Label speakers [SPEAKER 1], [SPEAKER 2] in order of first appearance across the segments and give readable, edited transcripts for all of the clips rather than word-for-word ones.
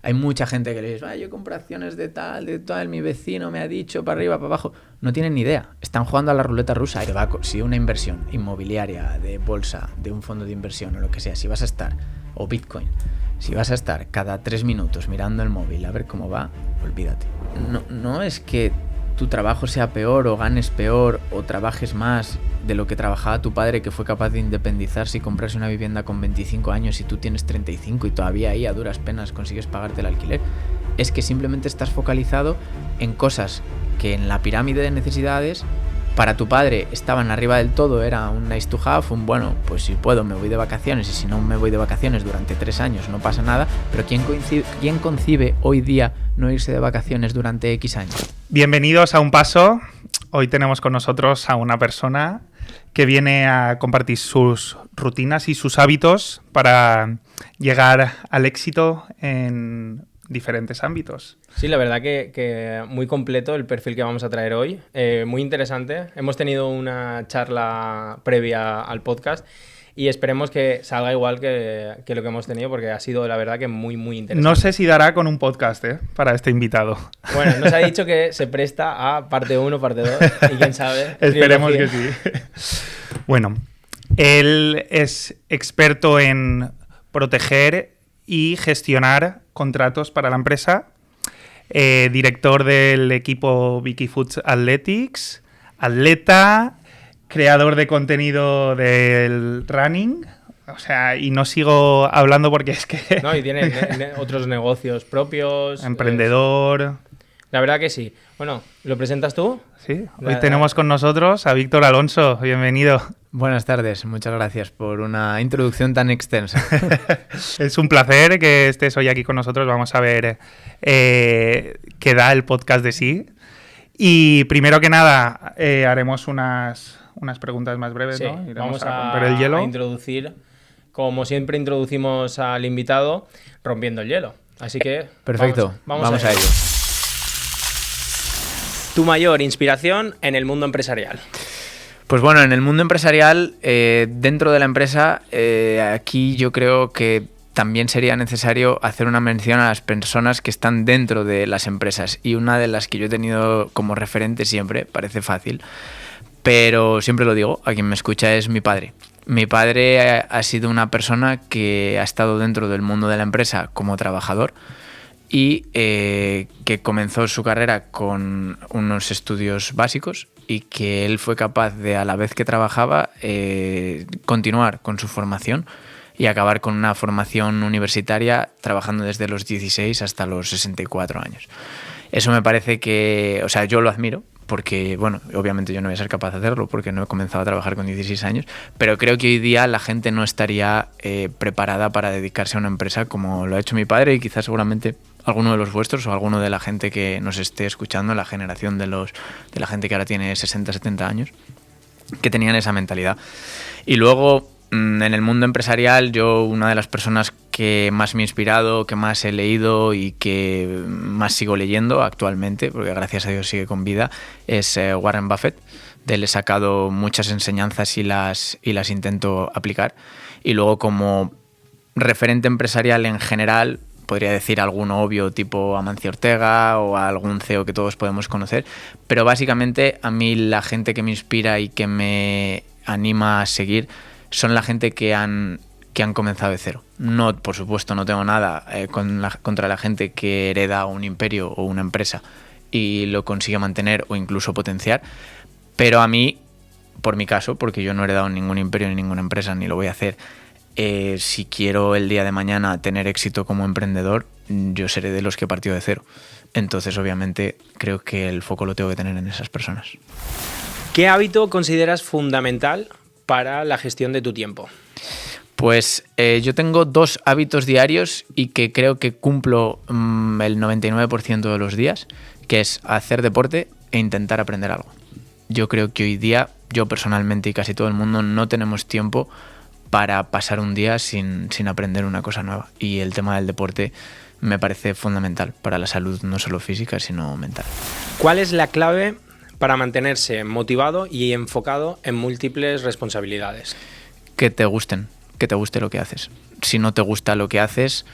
[SPEAKER 1] Hay mucha gente que le dice, yo compro acciones de tal, mi vecino me ha dicho para arriba, para abajo. No tienen ni idea. Están jugando a la ruleta rusa. Si una inversión inmobiliaria, de bolsa, de un fondo de inversión o lo que sea, si vas a estar, o Bitcoin, si vas a estar cada 3 minutos mirando el móvil a ver cómo va, olvídate. No es que tu trabajo sea peor o ganes peor o trabajes más de lo que trabajaba tu padre, que fue capaz de independizarse y comprarse una vivienda con 25 años y tú tienes 35 y todavía ahí a duras penas consigues pagarte el alquiler. Es que simplemente estás focalizado en cosas que en la pirámide de necesidades para tu padre estaban arriba del todo, era un nice to have, bueno, pues si puedo me voy de vacaciones y si no me voy de vacaciones durante 3 años no pasa nada, pero ¿quién concibe hoy día no irse de vacaciones durante X años?
[SPEAKER 2] Bienvenidos a Un Paso. Hoy tenemos con nosotros a una persona que viene a compartir sus rutinas y sus hábitos para llegar al éxito en diferentes ámbitos.
[SPEAKER 3] Sí, la verdad que muy completo el perfil que vamos a traer hoy, muy interesante. Hemos tenido una charla previa al podcast y esperemos que salga igual que lo que hemos tenido, porque ha sido la verdad que muy, muy interesante.
[SPEAKER 2] No sé si dará con un podcast para este invitado.
[SPEAKER 3] Bueno, nos ha dicho que se presta a parte 1, parte 2 y quién sabe.
[SPEAKER 2] Esperemos que sí. Bueno, él es experto en proteger y gestionar contratos para la empresa, director del equipo Vicky Foods Athletics, atleta, creador de contenido del running, o sea, y no sigo hablando porque es que...
[SPEAKER 3] No, y tiene otros negocios propios.
[SPEAKER 2] Emprendedor.
[SPEAKER 3] La verdad que sí. Bueno, ¿lo presentas tú?
[SPEAKER 2] Sí, hoy tenemos con nosotros a Víctor Alonso, bienvenido.
[SPEAKER 1] Buenas tardes, muchas gracias por una introducción tan extensa.
[SPEAKER 2] Es un placer que estés hoy aquí con nosotros, vamos a ver qué da el podcast de sí. Y primero que nada, haremos unas preguntas más breves,
[SPEAKER 3] sí,
[SPEAKER 2] ¿no?
[SPEAKER 3] Vamos a romper el hielo. A introducir, como siempre introducimos al invitado, rompiendo el hielo. Así que...
[SPEAKER 1] Perfecto, vamos a ello.
[SPEAKER 3] Tu mayor inspiración en el mundo empresarial.
[SPEAKER 1] Pues bueno, en el mundo empresarial, dentro de la empresa, aquí yo creo que también sería necesario hacer una mención a las personas que están dentro de las empresas. Y una de las que yo he tenido como referente siempre, parece fácil, pero siempre lo digo, a quien me escucha, es mi padre. Mi padre ha sido una persona que ha estado dentro del mundo de la empresa como trabajador y que comenzó su carrera con unos estudios básicos y que él fue capaz de, a la vez que trabajaba, continuar con su formación y acabar con una formación universitaria trabajando desde los 16 hasta los 64 años. Eso me parece que, o sea, yo lo admiro porque, bueno, obviamente yo no voy a ser capaz de hacerlo porque no he comenzado a trabajar con 16 años, pero creo que hoy día la gente no estaría preparada para dedicarse a una empresa como lo ha hecho mi padre y quizás seguramente alguno de los vuestros o alguno de la gente que nos esté escuchando, la generación de la gente que ahora tiene 60, 70 años, que tenían esa mentalidad. Y luego, en el mundo empresarial, yo una de las personas que más me ha inspirado, que más he leído y que más sigo leyendo actualmente, porque gracias a Dios sigue con vida, es Warren Buffett. De él he sacado muchas enseñanzas y las intento aplicar. Y luego, como referente empresarial en general, podría decir alguno obvio tipo Amancio Ortega o algún CEO que todos podemos conocer, pero básicamente a mí la gente que me inspira y que me anima a seguir son la gente que han comenzado de cero. No, por supuesto, no tengo nada contra la gente que hereda un imperio o una empresa y lo consigue mantener o incluso potenciar, pero a mí, por mi caso, porque yo no he heredado ningún imperio ni ninguna empresa ni lo voy a hacer, si quiero el día de mañana tener éxito como emprendedor, yo seré de los que partió de cero. Entonces, obviamente, creo que el foco lo tengo que tener en esas personas.
[SPEAKER 3] ¿Qué hábito consideras fundamental para la gestión de tu tiempo?
[SPEAKER 1] Pues yo tengo 2 hábitos diarios y que creo que cumplo el 99% de los días, que es hacer deporte e intentar aprender algo. Yo creo que hoy día, yo personalmente y casi todo el mundo, no tenemos tiempo para pasar un día sin aprender una cosa nueva. Y el tema del deporte me parece fundamental para la salud, no solo física, sino mental.
[SPEAKER 3] ¿Cuál es la clave para mantenerse motivado y enfocado en múltiples responsabilidades?
[SPEAKER 1] Que te guste lo que haces. Si no te gusta lo que haces,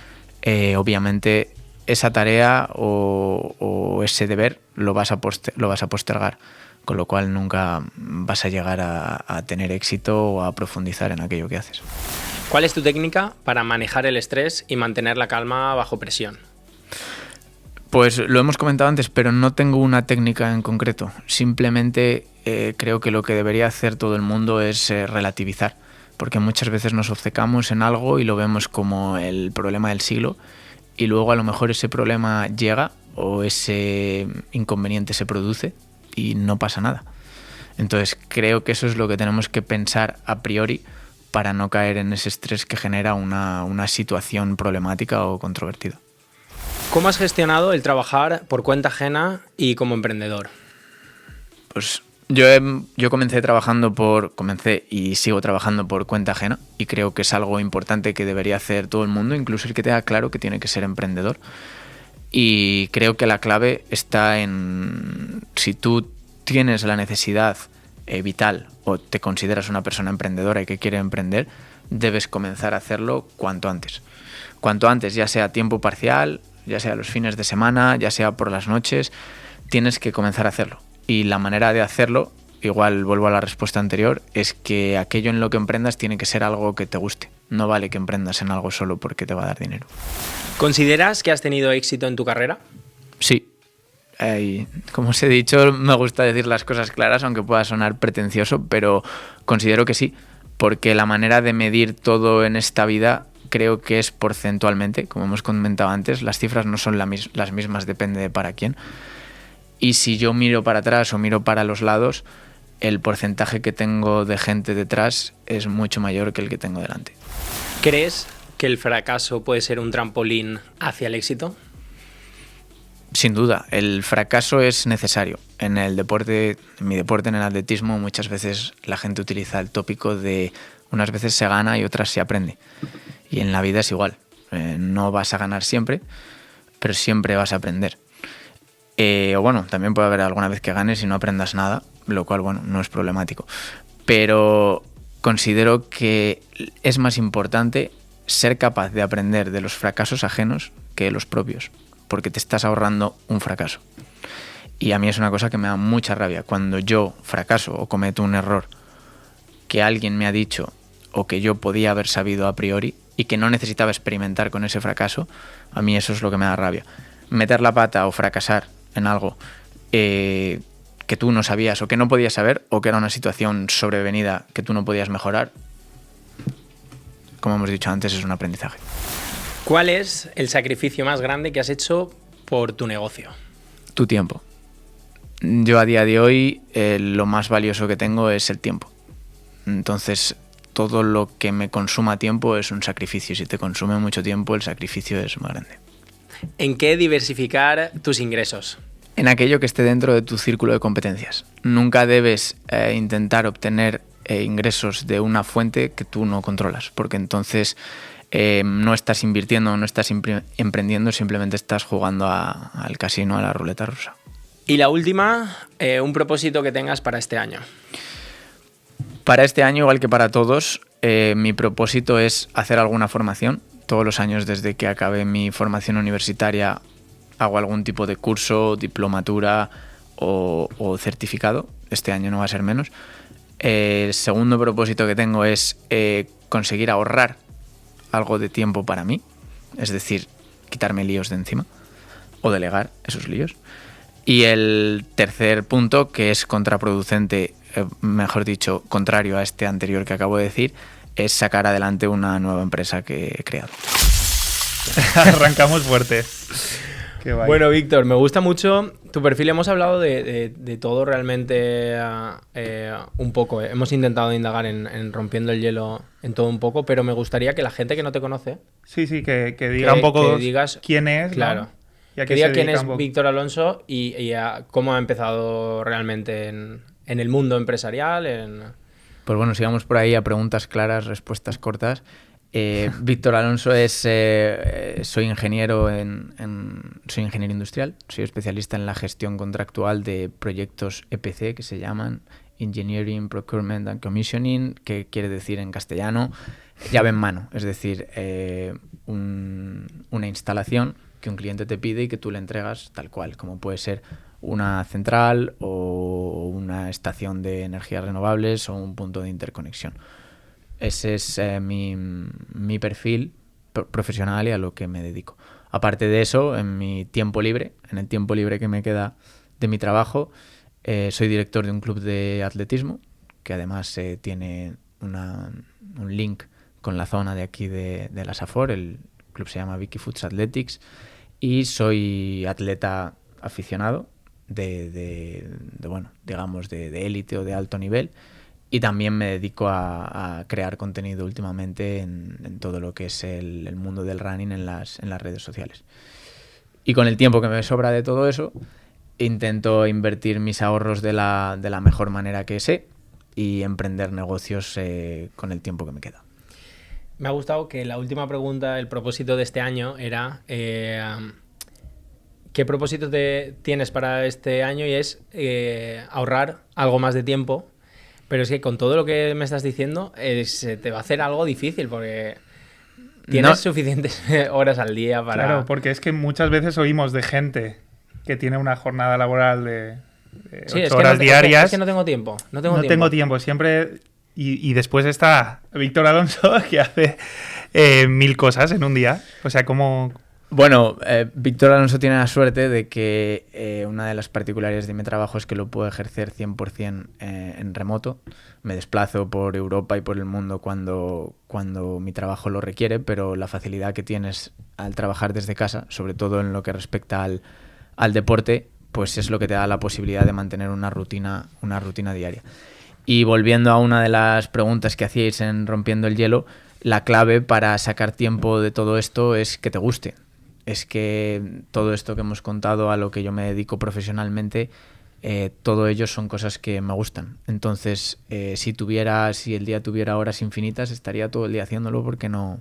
[SPEAKER 1] obviamente esa tarea o ese deber lo vas a postergar, con lo cual nunca vas a llegar a tener éxito o a profundizar en aquello que haces.
[SPEAKER 3] ¿Cuál es tu técnica para manejar el estrés y mantener la calma bajo presión?
[SPEAKER 1] Pues lo hemos comentado antes, pero no tengo una técnica en concreto. Simplemente creo que lo que debería hacer todo el mundo es relativizar, porque muchas veces nos obcecamos en algo y lo vemos como el problema del siglo, y luego a lo mejor ese problema llega o ese inconveniente se produce y no pasa nada. Entonces creo que eso es lo que tenemos que pensar a priori para no caer en ese estrés que genera una situación problemática o controvertida.
[SPEAKER 3] ¿Cómo has gestionado el trabajar por cuenta ajena y como emprendedor?
[SPEAKER 1] Pues yo comencé y sigo trabajando por cuenta ajena, y creo que es algo importante que debería hacer todo el mundo, incluso el que tenga claro que tiene que ser emprendedor. Y creo que la clave está en, si tú tienes la necesidad vital o te consideras una persona emprendedora y que quiere emprender, debes comenzar a hacerlo cuanto antes. Cuanto antes, ya sea a tiempo parcial, ya sea los fines de semana, ya sea por las noches, tienes que comenzar a hacerlo. Y la manera de hacerlo, igual vuelvo a la respuesta anterior, es que aquello en lo que emprendas tiene que ser algo que te guste. No vale que emprendas en algo solo porque te va a dar dinero.
[SPEAKER 3] ¿Consideras que has tenido éxito en tu carrera?
[SPEAKER 1] Sí. Como os he dicho, me gusta decir las cosas claras, aunque pueda sonar pretencioso, pero considero que sí, porque la manera de medir todo en esta vida creo que es porcentualmente, como hemos comentado antes. Las cifras no son las mismas, depende de para quién. Y si yo miro para atrás o miro para los lados, el porcentaje que tengo de gente detrás es mucho mayor que el que tengo delante.
[SPEAKER 3] ¿Crees que el fracaso puede ser un trampolín hacia el éxito?
[SPEAKER 1] Sin duda, el fracaso es necesario. En mi deporte, en el atletismo, muchas veces la gente utiliza el tópico de unas veces se gana y otras se aprende. Y en la vida es igual. No vas a ganar siempre, pero siempre vas a aprender. O bueno, también puede haber alguna vez que ganes y no aprendas nada, lo cual, bueno, no es problemático. Pero considero que es más importante ser capaz de aprender de los fracasos ajenos que de los propios, porque te estás ahorrando un fracaso. Y a mí es una cosa que me da mucha rabia. Cuando yo fracaso o cometo un error que alguien me ha dicho o que yo podía haber sabido a priori y que no necesitaba experimentar con ese fracaso, a mí eso es lo que me da rabia. Meter la pata o fracasar en algo que tú no sabías o que no podías saber, o que era una situación sobrevenida que tú no podías mejorar, como hemos dicho antes, es un aprendizaje.
[SPEAKER 3] ¿Cuál es el sacrificio más grande que has hecho por tu negocio?
[SPEAKER 1] Tu tiempo. Yo a día de hoy lo más valioso que tengo es el tiempo. Entonces todo lo que me consuma tiempo es un sacrificio. Si te consume mucho tiempo, el sacrificio es más grande.
[SPEAKER 3] ¿En qué diversificar tus ingresos?
[SPEAKER 1] En aquello que esté dentro de tu círculo de competencias. Nunca debes intentar obtener ingresos de una fuente que tú no controlas, porque entonces no estás invirtiendo, no estás emprendiendo, simplemente estás jugando al casino, a la ruleta rusa.
[SPEAKER 3] Y la última, un propósito que tengas para este año.
[SPEAKER 1] Para este año, igual que para todos, mi propósito es hacer alguna formación. Todos los años desde que acabé mi formación universitaria hago algún tipo de curso, diplomatura o certificado. Este año no va a ser menos. El segundo propósito que tengo es conseguir ahorrar algo de tiempo para mí, es decir, quitarme líos de encima o delegar esos líos. Y el tercer punto, que es contraproducente, mejor dicho, contrario a este anterior que acabo de decir, es sacar adelante una nueva empresa que he creado.
[SPEAKER 2] Arrancamos fuerte. Qué guay.
[SPEAKER 3] Bueno, Víctor, me gusta mucho tu perfil. Hemos hablado de todo realmente un poco. Hemos intentado indagar en rompiendo el hielo en todo un poco, pero me gustaría que la gente que no te conoce...
[SPEAKER 2] Sí, que diga un poco
[SPEAKER 3] que digas,
[SPEAKER 2] quién es,
[SPEAKER 3] claro,
[SPEAKER 2] ¿no? Y a
[SPEAKER 3] que
[SPEAKER 2] qué
[SPEAKER 3] diga
[SPEAKER 2] se
[SPEAKER 3] quién
[SPEAKER 2] dedica
[SPEAKER 3] es
[SPEAKER 2] un poco.
[SPEAKER 3] Víctor Alonso y cómo ha empezado realmente en el mundo empresarial.
[SPEAKER 1] Pues bueno, sigamos por ahí a preguntas claras, respuestas cortas. Víctor Alonso soy ingeniero soy ingeniero industrial, soy especialista en la gestión contractual de proyectos EPC, que se llaman Engineering, Procurement and Commissioning, que quiere decir en castellano llave en mano, es decir, una instalación que un cliente te pide y que tú le entregas tal cual, como puede ser una central o una estación de energías renovables o un punto de interconexión. Ese es mi perfil profesional y a lo que me dedico. Aparte de eso, en mi tiempo libre, en el tiempo libre que me queda de mi trabajo, soy director de un club de atletismo, que además tiene un link con la zona de aquí de la Safor. El club se llama Vicky Foods Athletics y soy atleta aficionado bueno, digamos de élite o de alto nivel, y también me dedico a crear contenido últimamente en todo lo que es el mundo del running en las redes sociales. Y con el tiempo que me sobra de todo eso, intento invertir mis ahorros de la mejor manera que sé y emprender negocios con el tiempo que me queda.
[SPEAKER 3] Me ha gustado que la última pregunta, el propósito de este año era ¿qué propósito tienes para este año? Y es ahorrar algo más de tiempo, pero es que con todo lo que me estás diciendo se te va a hacer algo difícil porque tienes suficientes horas al día para...
[SPEAKER 2] Claro, porque es que muchas veces oímos de gente que tiene una jornada laboral de 8 horas diarias.
[SPEAKER 3] Es que no tengo tiempo. No
[SPEAKER 2] tengo tiempo. Siempre... Y después está Víctor Alonso, que hace 1000 cosas en un día. O sea, como...
[SPEAKER 1] Bueno, Víctor Alonso tiene la suerte de que una de las particularidades de mi trabajo es que lo puedo ejercer 100% en remoto. Me desplazo por Europa y por el mundo cuando mi trabajo lo requiere, pero la facilidad que tienes al trabajar desde casa, sobre todo en lo que respecta al deporte, pues es lo que te da la posibilidad de mantener una rutina diaria. Y volviendo a una de las preguntas que hacíais en Rompiendo el Hielo, la clave para sacar tiempo de todo esto es que te guste. Es que todo esto que hemos contado, a lo que yo me dedico profesionalmente, todo ello son cosas que me gustan. Entonces, si el día tuviera horas infinitas, estaría todo el día haciéndolo porque no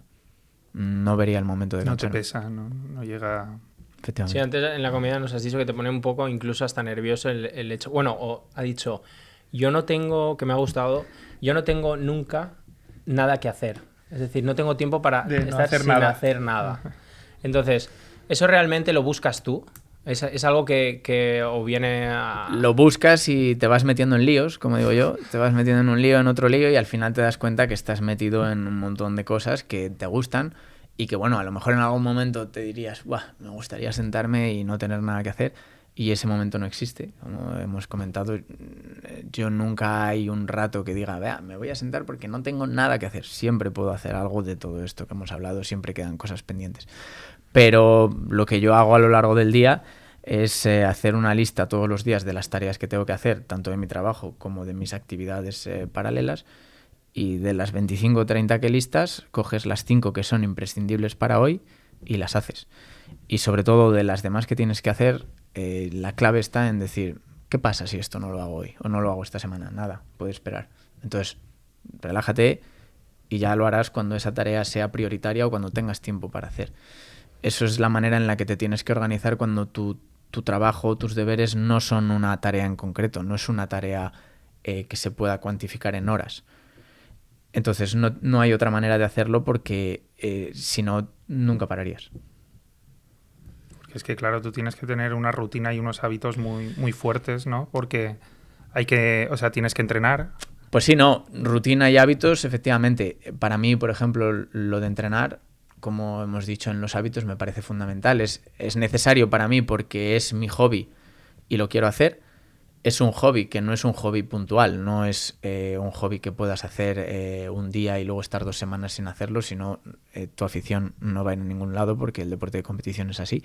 [SPEAKER 1] vería el momento de cansarme.
[SPEAKER 2] No te pesa, no llega...
[SPEAKER 3] Sí, antes en la comida nos has dicho que te pone un poco incluso hasta nervioso el hecho... Bueno, o ha dicho... Yo no tengo, que me ha gustado, yo no tengo nunca nada que hacer. Es decir, no tengo tiempo para estar sin hacer nada. Entonces, ¿eso realmente lo buscas tú? ¿Es algo que o viene a...?
[SPEAKER 1] Lo buscas y te vas metiendo en líos, como digo yo. Te vas metiendo en un lío, en otro lío, y al final te das cuenta que estás metido en un montón de cosas que te gustan y que, bueno, a lo mejor en algún momento te dirías, ¡buah! Me gustaría sentarme y no tener nada que hacer. Y ese momento no existe, como hemos comentado. Yo nunca hay un rato que diga, vea, me voy a sentar porque no tengo nada que hacer. Siempre puedo hacer algo de todo esto que hemos hablado, siempre quedan cosas pendientes. Pero lo que yo hago a lo largo del día es hacer una lista todos los días de las tareas que tengo que hacer, tanto de mi trabajo como de mis actividades paralelas. Y de las 25 o 30 que listas, coges las 5 que son imprescindibles para hoy y las haces. Y sobre todo de las demás que tienes que hacer, la clave está en decir, ¿qué pasa si esto no lo hago hoy o no lo hago esta semana? Nada, puede esperar. Entonces, relájate y ya lo harás cuando esa tarea sea prioritaria o cuando tengas tiempo para hacer. Eso es la manera en la que te tienes que organizar cuando tu trabajo, tus deberes no son una tarea en concreto, no es una tarea que se pueda cuantificar en horas. Entonces no hay otra manera de hacerlo porque si no, nunca pararías.
[SPEAKER 2] Es que, claro, tú tienes que tener una rutina y unos hábitos muy, muy fuertes, ¿no? Porque tienes que entrenar.
[SPEAKER 1] Pues sí, no. Rutina y hábitos, efectivamente. Para mí, por ejemplo, lo de entrenar, como hemos dicho en los hábitos, me parece fundamental. Es necesario para mí porque es mi hobby y lo quiero hacer. Es un hobby que no es un hobby puntual, no es un hobby que puedas hacer un día y luego estar 2 semanas sin hacerlo, sino tu afición no va a ir a ningún lado porque el deporte de competición es así.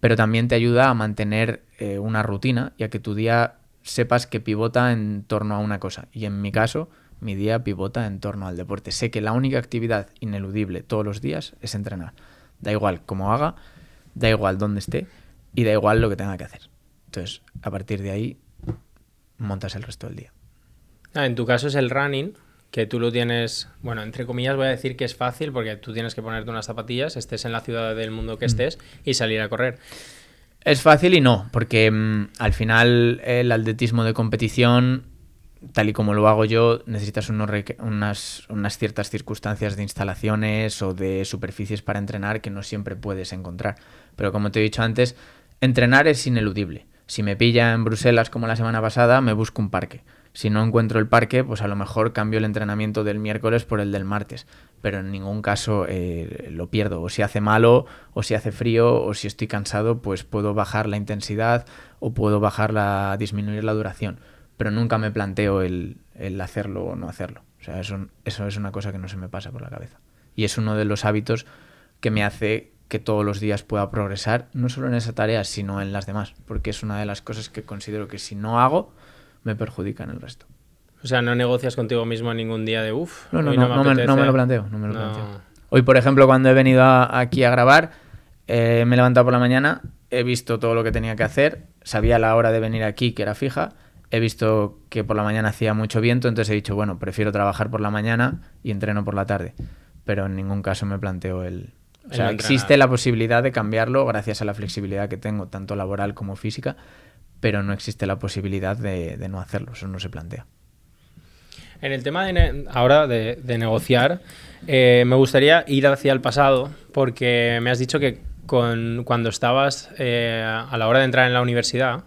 [SPEAKER 1] Pero también te ayuda a mantener una rutina y a que tu día sepas que pivota en torno a una cosa. Y en mi caso, mi día pivota en torno al deporte. Sé que la única actividad ineludible todos los días es entrenar. Da igual cómo haga, da igual dónde esté y da igual lo que tenga que hacer. Entonces, a partir de ahí, montas el resto del día.
[SPEAKER 3] En tu caso es el running, que tú lo tienes, bueno, entre comillas voy a decir que es fácil porque tú tienes que ponerte unas zapatillas, estés en la ciudad del mundo que estés y salir a correr.
[SPEAKER 1] Es fácil y no, porque al final el atletismo de competición tal y como lo hago yo, necesitas unas ciertas circunstancias de instalaciones o de superficies para entrenar que no siempre puedes encontrar. Pero como te he dicho antes, entrenar es ineludible. Si me pilla en Bruselas como la semana pasada, me busco un parque. Si no encuentro el parque, pues a lo mejor cambio el entrenamiento del miércoles por el del martes. Pero en ningún caso lo pierdo. O si hace malo, o si hace frío, o si estoy cansado, pues puedo bajar la intensidad o puedo disminuir la duración. Pero nunca me planteo el hacerlo o no hacerlo. O sea, eso es una cosa que no se me pasa por la cabeza. Y es uno de los hábitos que me hace que todos los días pueda progresar, no solo en esa tarea, sino en las demás. Porque es una de las cosas que considero que si no hago, me perjudica en el resto.
[SPEAKER 3] O sea, no negocias contigo mismo ningún día de
[SPEAKER 1] No me lo planteo. Hoy, por ejemplo, cuando he venido aquí a grabar, me he levantado por la mañana, he visto todo lo que tenía que hacer, sabía la hora de venir aquí, que era fija, he visto que por la mañana hacía mucho viento, entonces he dicho, bueno, prefiero trabajar por la mañana y entreno por la tarde. Pero en ningún caso me planteo O sea, existe la posibilidad de cambiarlo gracias a la flexibilidad que tengo, tanto laboral como física, pero no existe la posibilidad de no hacerlo, eso no se plantea.
[SPEAKER 3] En el tema ahora de negociar, me gustaría ir hacia el pasado, porque me has dicho que cuando estabas a la hora de entrar en la universidad,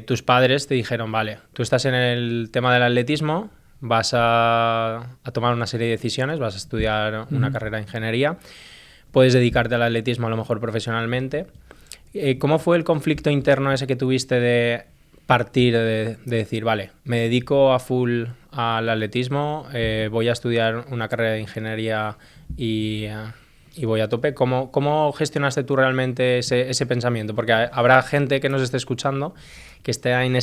[SPEAKER 3] tus padres te dijeron, vale, tú estás en el tema del atletismo, vas a tomar una serie de decisiones, vas a estudiar una carrera de ingeniería, puedes dedicarte al atletismo a lo mejor profesionalmente. ¿Cómo fue el conflicto interno ese que tuviste de partir de decir, vale, me dedico a full al atletismo, voy a estudiar una carrera de ingeniería y voy a tope? ¿Cómo gestionaste tú realmente ese pensamiento? Porque habrá gente que nos esté escuchando que esté en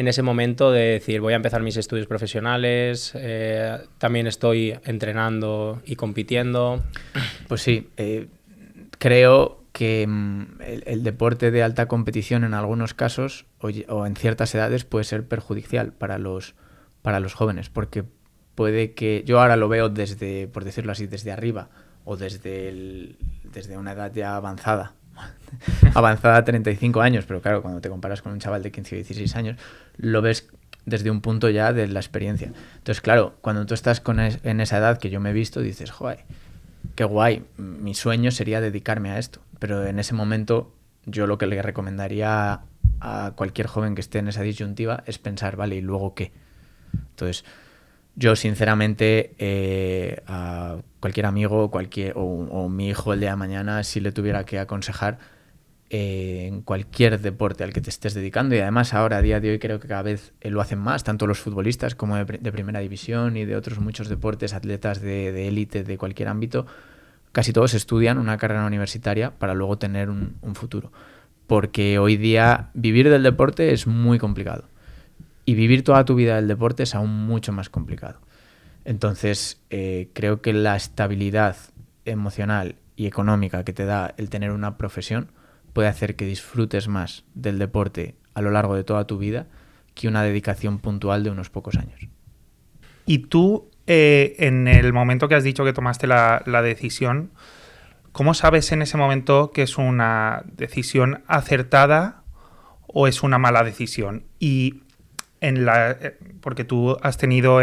[SPEAKER 3] ese momento de decir, voy a empezar mis estudios profesionales, también estoy entrenando y compitiendo.
[SPEAKER 1] Pues sí, creo que el deporte de alta competición en algunos casos o en ciertas edades puede ser perjudicial para los jóvenes, porque puede que yo ahora lo veo desde, por decirlo así, desde arriba o desde una edad ya avanzada 35 años, pero claro, cuando te comparas con un chaval de 15 o 16 años, lo ves desde un punto ya de la experiencia. Entonces, claro, cuando tú estás en esa edad que yo me he visto, dices, joder, qué guay, mi sueño sería dedicarme a esto. Pero en ese momento yo lo que le recomendaría a cualquier joven que esté en esa disyuntiva es pensar, vale, ¿y luego qué? Entonces, yo sinceramente a cualquier amigo o mi hijo el día de mañana, si le tuviera que aconsejar en cualquier deporte al que te estés dedicando, y además ahora a día de hoy creo que cada vez lo hacen más, tanto los futbolistas como de primera división y de otros muchos deportes, atletas de élite de cualquier ámbito, casi todos estudian una carrera universitaria para luego tener un futuro, porque hoy día vivir del deporte es muy complicado y vivir toda tu vida del deporte es aún mucho más complicado. Entonces creo que la estabilidad emocional y económica que te da el tener una profesión puede hacer que disfrutes más del deporte a lo largo de toda tu vida que una dedicación puntual de unos pocos años.
[SPEAKER 2] Y tú, en el momento que has dicho que tomaste la decisión, ¿cómo sabes en ese momento que es una decisión acertada o es una mala decisión? Y porque tú has tenido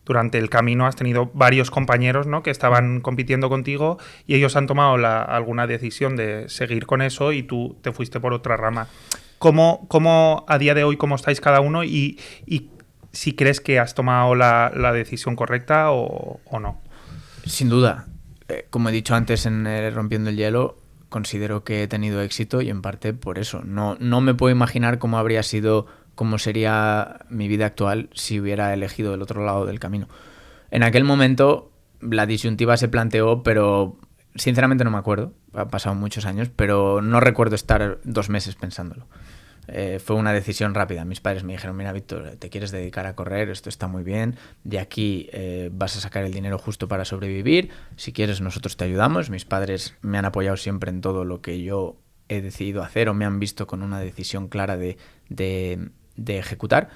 [SPEAKER 2] durante el camino has tenido varios compañeros, ¿no?, que estaban compitiendo contigo y ellos han tomado alguna decisión de seguir con eso y tú te fuiste por otra rama. ¿Cómo a día de hoy, cómo estáis cada uno y si crees que has tomado la decisión correcta o no? Sin
[SPEAKER 1] duda. Como he dicho antes en Rompiendo el Hielo, considero que he tenido éxito y en parte por eso. No me puedo imaginar cómo sería mi vida actual si hubiera elegido el otro lado del camino. En aquel momento la disyuntiva se planteó, pero sinceramente no me acuerdo. Han pasado muchos años, pero no recuerdo estar 2 meses pensándolo. Fue una decisión rápida. Mis padres me dijeron, mira, Víctor, te quieres dedicar a correr, esto está muy bien, de aquí vas a sacar el dinero justo para sobrevivir, si quieres nosotros te ayudamos. Mis padres me han apoyado siempre en todo lo que yo he decidido hacer o me han visto con una decisión clara de ejecutar,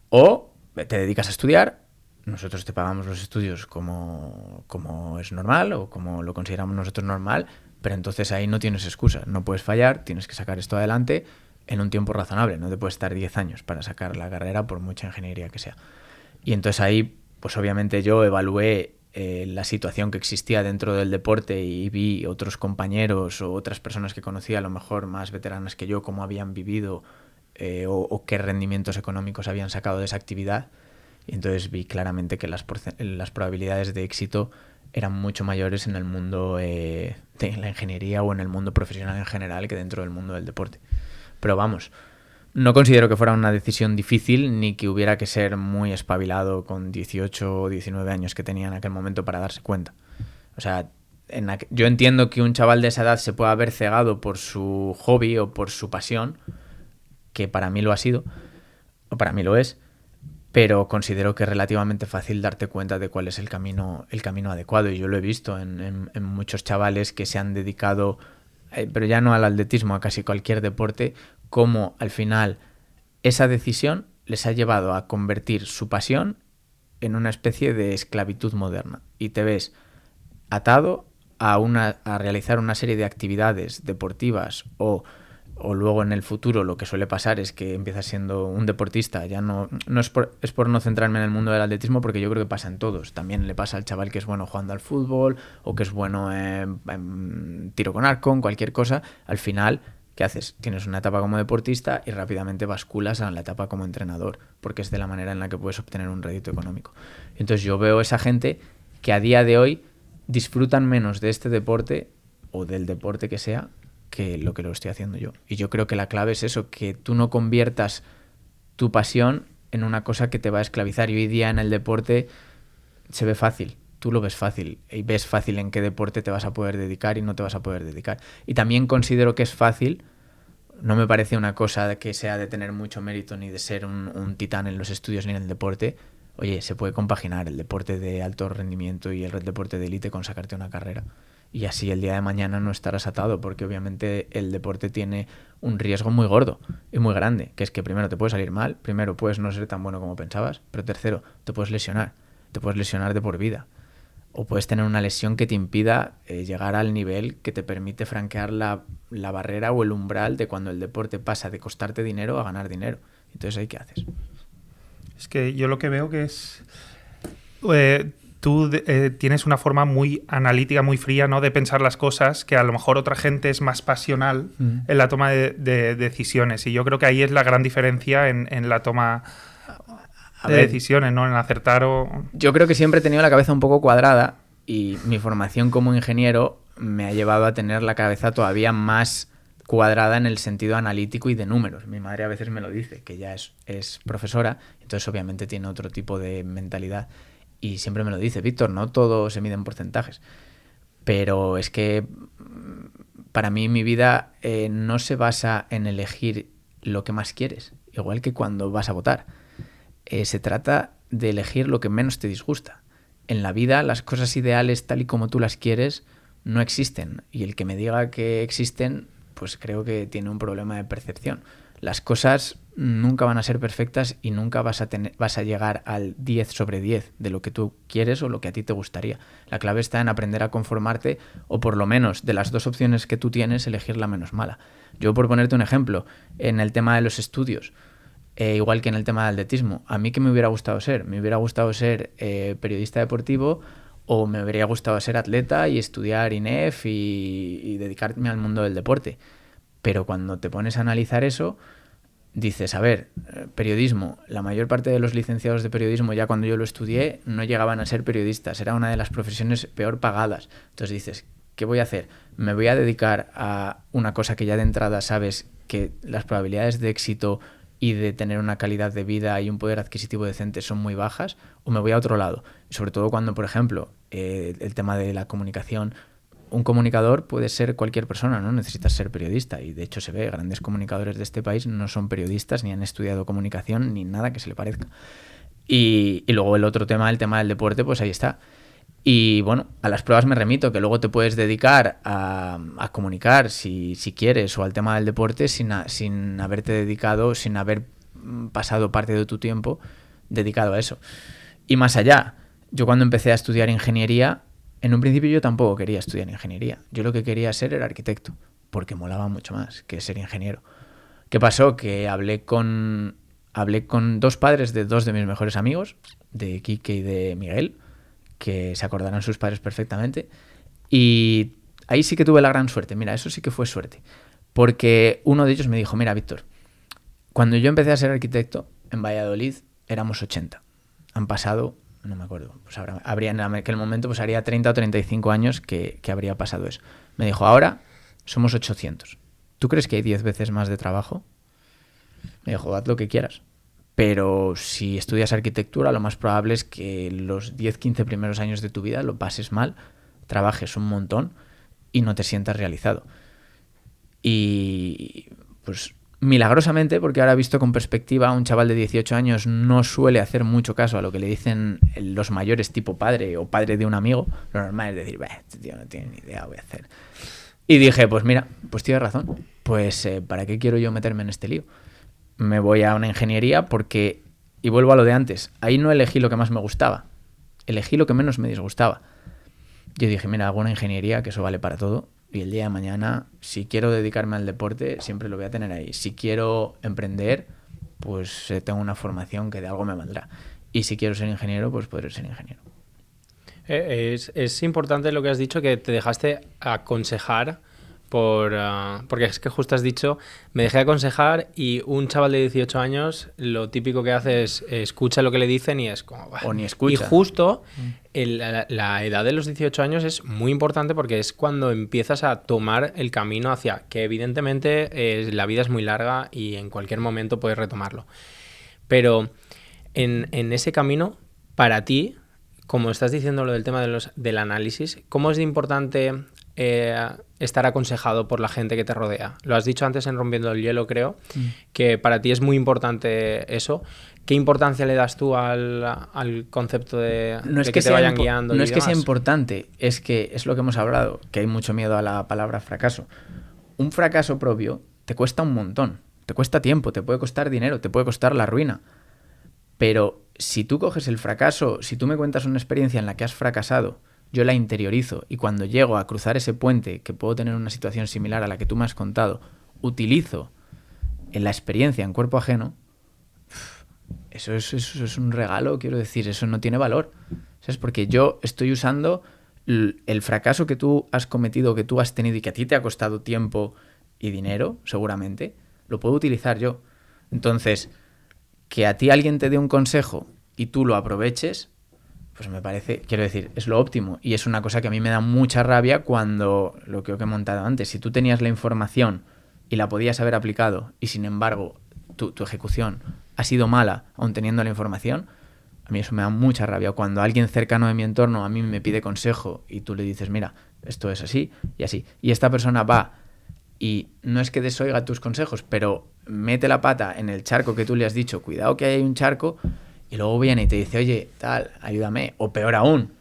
[SPEAKER 1] o te dedicas a estudiar, nosotros te pagamos los estudios como es normal o como lo consideramos nosotros normal, pero entonces ahí no tienes excusa, no puedes fallar, tienes que sacar esto adelante en un tiempo razonable. No te puedes estar 10 años para sacar la carrera por mucha ingeniería que sea. Y entonces ahí, pues obviamente yo evalué la situación que existía dentro del deporte y vi otros compañeros o otras personas que conocía, a lo mejor más veteranas que yo, cómo habían vivido o qué rendimientos económicos habían sacado de esa actividad. Y entonces vi claramente que las probabilidades de éxito eran mucho mayores en el mundo de la ingeniería o en el mundo profesional en general que dentro del mundo del deporte. Pero vamos, no considero que fuera una decisión difícil ni que hubiera que ser muy espabilado con 18 o 19 años que tenía en aquel momento para darse cuenta. O sea, yo entiendo que un chaval de esa edad se pueda haber cegado por su hobby o por su pasión, que para mí lo ha sido, o para mí lo es, pero considero que es relativamente fácil darte cuenta de cuál es el camino adecuado. Y yo lo he visto en muchos chavales que se han dedicado, pero ya no al atletismo, a casi cualquier deporte, cómo al final esa decisión les ha llevado a convertir su pasión en una especie de esclavitud moderna. Y te ves atado a realizar una serie de actividades deportivas o luego en el futuro lo que suele pasar es que empiezas siendo un deportista. Ya no es por no centrarme en el mundo del atletismo, porque yo creo que pasa en todos. También le pasa al chaval que es bueno jugando al fútbol o que es bueno en tiro con arco, en cualquier cosa. Al final, ¿qué haces? Tienes una etapa como deportista y rápidamente basculas a la etapa como entrenador, porque es de la manera en la que puedes obtener un rédito económico. Entonces yo veo esa gente que a día de hoy disfrutan menos de este deporte o del deporte que sea que lo estoy haciendo yo. Y yo creo que la clave es eso, que tú no conviertas tu pasión en una cosa que te va a esclavizar. Y hoy día en el deporte se ve fácil, tú lo ves fácil y ves fácil en qué deporte te vas a poder dedicar y no te vas a poder dedicar. Y también considero que es fácil, no me parece una cosa que sea de tener mucho mérito ni de ser un titán en los estudios ni en el deporte. Oye, se puede compaginar el deporte de alto rendimiento y el deporte de élite con sacarte una carrera. Y así el día de mañana no estarás atado, porque obviamente el deporte tiene un riesgo muy gordo y muy grande, que es que primero te puede salir mal, primero puedes no ser tan bueno como pensabas, pero tercero, te puedes lesionar de por vida. O puedes tener una lesión que te impida llegar al nivel que te permite franquear la barrera o el umbral de cuando el deporte pasa de costarte dinero a ganar dinero. Entonces, ¿ahí qué haces?
[SPEAKER 2] Es que yo lo que veo que es... tú tienes una forma muy analítica, muy fría, ¿no?, de pensar las cosas, que a lo mejor otra gente es más pasional en la toma de decisiones. Y yo creo que ahí es la gran diferencia en la toma de decisiones, ¿no?, en acertar o...
[SPEAKER 1] Yo creo que siempre he tenido la cabeza un poco cuadrada y mi formación como ingeniero me ha llevado a tener la cabeza todavía más cuadrada en el sentido analítico y de números. Mi madre a veces me lo dice, que ya es profesora, entonces obviamente tiene otro tipo de mentalidad. Y siempre me lo dice, Víctor, no todo se mide en porcentajes. Pero es que para mí mi vida no se basa en elegir lo que más quieres, igual que cuando vas a votar. Se trata de elegir lo que menos te disgusta. En la vida las cosas ideales tal y como tú las quieres no existen. Y el que me diga que existen, pues creo que tiene un problema de percepción. Las cosas nunca van a ser perfectas y nunca vas a llegar al 10 sobre 10 de lo que tú quieres o lo que a ti te gustaría. La clave está en aprender a conformarte o por lo menos de las dos opciones que tú tienes elegir la menos mala. Yo, por ponerte un ejemplo, en el tema de los estudios, igual que en el tema del atletismo, ¿a mí qué me hubiera gustado ser? Me hubiera gustado ser periodista deportivo o me habría gustado ser atleta y estudiar INEF y dedicarme al mundo del deporte. Pero cuando te pones a analizar eso, dices, a ver, periodismo, la mayor parte de los licenciados de periodismo ya cuando yo lo estudié no llegaban a ser periodistas, era una de las profesiones peor pagadas. Entonces dices, ¿qué voy a hacer? ¿Me voy a dedicar a una cosa que ya de entrada sabes que las probabilidades de éxito y de tener una calidad de vida y un poder adquisitivo decente son muy bajas? ¿O me voy a otro lado? Sobre todo cuando, por ejemplo, el tema de la comunicación, un comunicador puede ser cualquier persona, no necesitas ser periodista, y de hecho se ve, grandes comunicadores de este país no son periodistas ni han estudiado comunicación ni nada que se le parezca. Y luego el otro tema, el tema del deporte, pues ahí está. Y bueno, a las pruebas me remito, que luego te puedes dedicar a comunicar si quieres, o al tema del deporte sin haberte dedicado, sin haber pasado parte de tu tiempo dedicado a eso. Y más allá, yo cuando empecé a estudiar ingeniería, en un principio yo tampoco quería estudiar ingeniería. Yo lo que quería ser era arquitecto, porque molaba mucho más que ser ingeniero. ¿Qué pasó? Que hablé con 2 padres de 2 de mis mejores amigos, de Quique y de Miguel, que se acordarán sus padres perfectamente. Y ahí sí que tuve la gran suerte. Mira, eso sí que fue suerte. Porque uno de ellos me dijo, mira, Víctor, cuando yo empecé a ser arquitecto en Valladolid éramos 80. Han pasado, no me acuerdo, pues habría en aquel momento pues haría 30 o 35 años que habría pasado eso. Me dijo, ahora somos 800. ¿Tú crees que hay 10 veces más de trabajo? Me dijo, haz lo que quieras. Pero si estudias arquitectura, lo más probable es que los 10-15 primeros años de tu vida lo pases mal, trabajes un montón y no te sientas realizado. Y pues milagrosamente, porque ahora visto con perspectiva, un chaval de 18 años no suele hacer mucho caso a lo que le dicen los mayores tipo padre o padre de un amigo. Lo normal es decir, este tío no tiene ni idea, voy a hacer. Y dije, pues mira, pues tienes razón. Pues ¿para qué quiero yo meterme en este lío? Me voy a una ingeniería porque, y vuelvo a lo de antes, ahí no elegí lo que más me gustaba, elegí lo que menos me disgustaba. Yo dije, mira, hago una ingeniería, que eso vale para todo, y el día de mañana, si quiero dedicarme al deporte, siempre lo voy a tener ahí. Si quiero emprender, pues tengo una formación que de algo me valdrá. Y si quiero ser ingeniero, pues podré ser ingeniero.
[SPEAKER 3] Es importante lo que has dicho, que te dejaste aconsejar porque es que justo has dicho, me dejé aconsejar, y un chaval de 18 años lo típico que hace es escucha lo que le dicen y es como...
[SPEAKER 1] O ni escucha.
[SPEAKER 3] Y justo la edad de los 18 años es muy importante porque es cuando empiezas a tomar el camino hacia que evidentemente la vida es muy larga y en cualquier momento puedes retomarlo. Pero en ese camino, para ti, como estás diciendo lo del tema del análisis, ¿cómo es de importante estar aconsejado por la gente que te rodea? Lo has dicho antes en Rompiendo el Hielo, creo, que para ti es muy importante eso. ¿Qué importancia le das tú al concepto de que te vayan guiando?
[SPEAKER 1] No es que sea importante, es que es lo que hemos hablado, que hay mucho miedo a la palabra fracaso. Un fracaso propio te cuesta un montón, te cuesta tiempo, te puede costar dinero, te puede costar la ruina. Pero si tú coges el fracaso, si tú me cuentas una experiencia en la que has fracasado, yo la interiorizo y cuando llego a cruzar ese puente, que puedo tener una situación similar a la que tú me has contado, utilizo en la experiencia en cuerpo ajeno, eso es un regalo, quiero decir, eso no tiene valor. ¿Sabes? Porque yo estoy usando el fracaso que tú has cometido, que tú has tenido y que a ti te ha costado tiempo y dinero, seguramente, lo puedo utilizar yo. Entonces, que a ti alguien te dé un consejo y tú lo aproveches, pues me parece, quiero decir, es lo óptimo. Y es una cosa que a mí me da mucha rabia cuando, lo que he montado antes, si tú tenías la información y la podías haber aplicado y sin embargo tu ejecución ha sido mala aun teniendo la información, a mí eso me da mucha rabia. Cuando alguien cercano de mi entorno a mí me pide consejo y tú le dices, mira, esto es así y así, y esta persona va y no es que desoiga tus consejos, pero mete la pata en el charco que tú le has dicho, cuidado que hay un charco, y luego viene y te dice, oye, tal, ayúdame, o peor aún,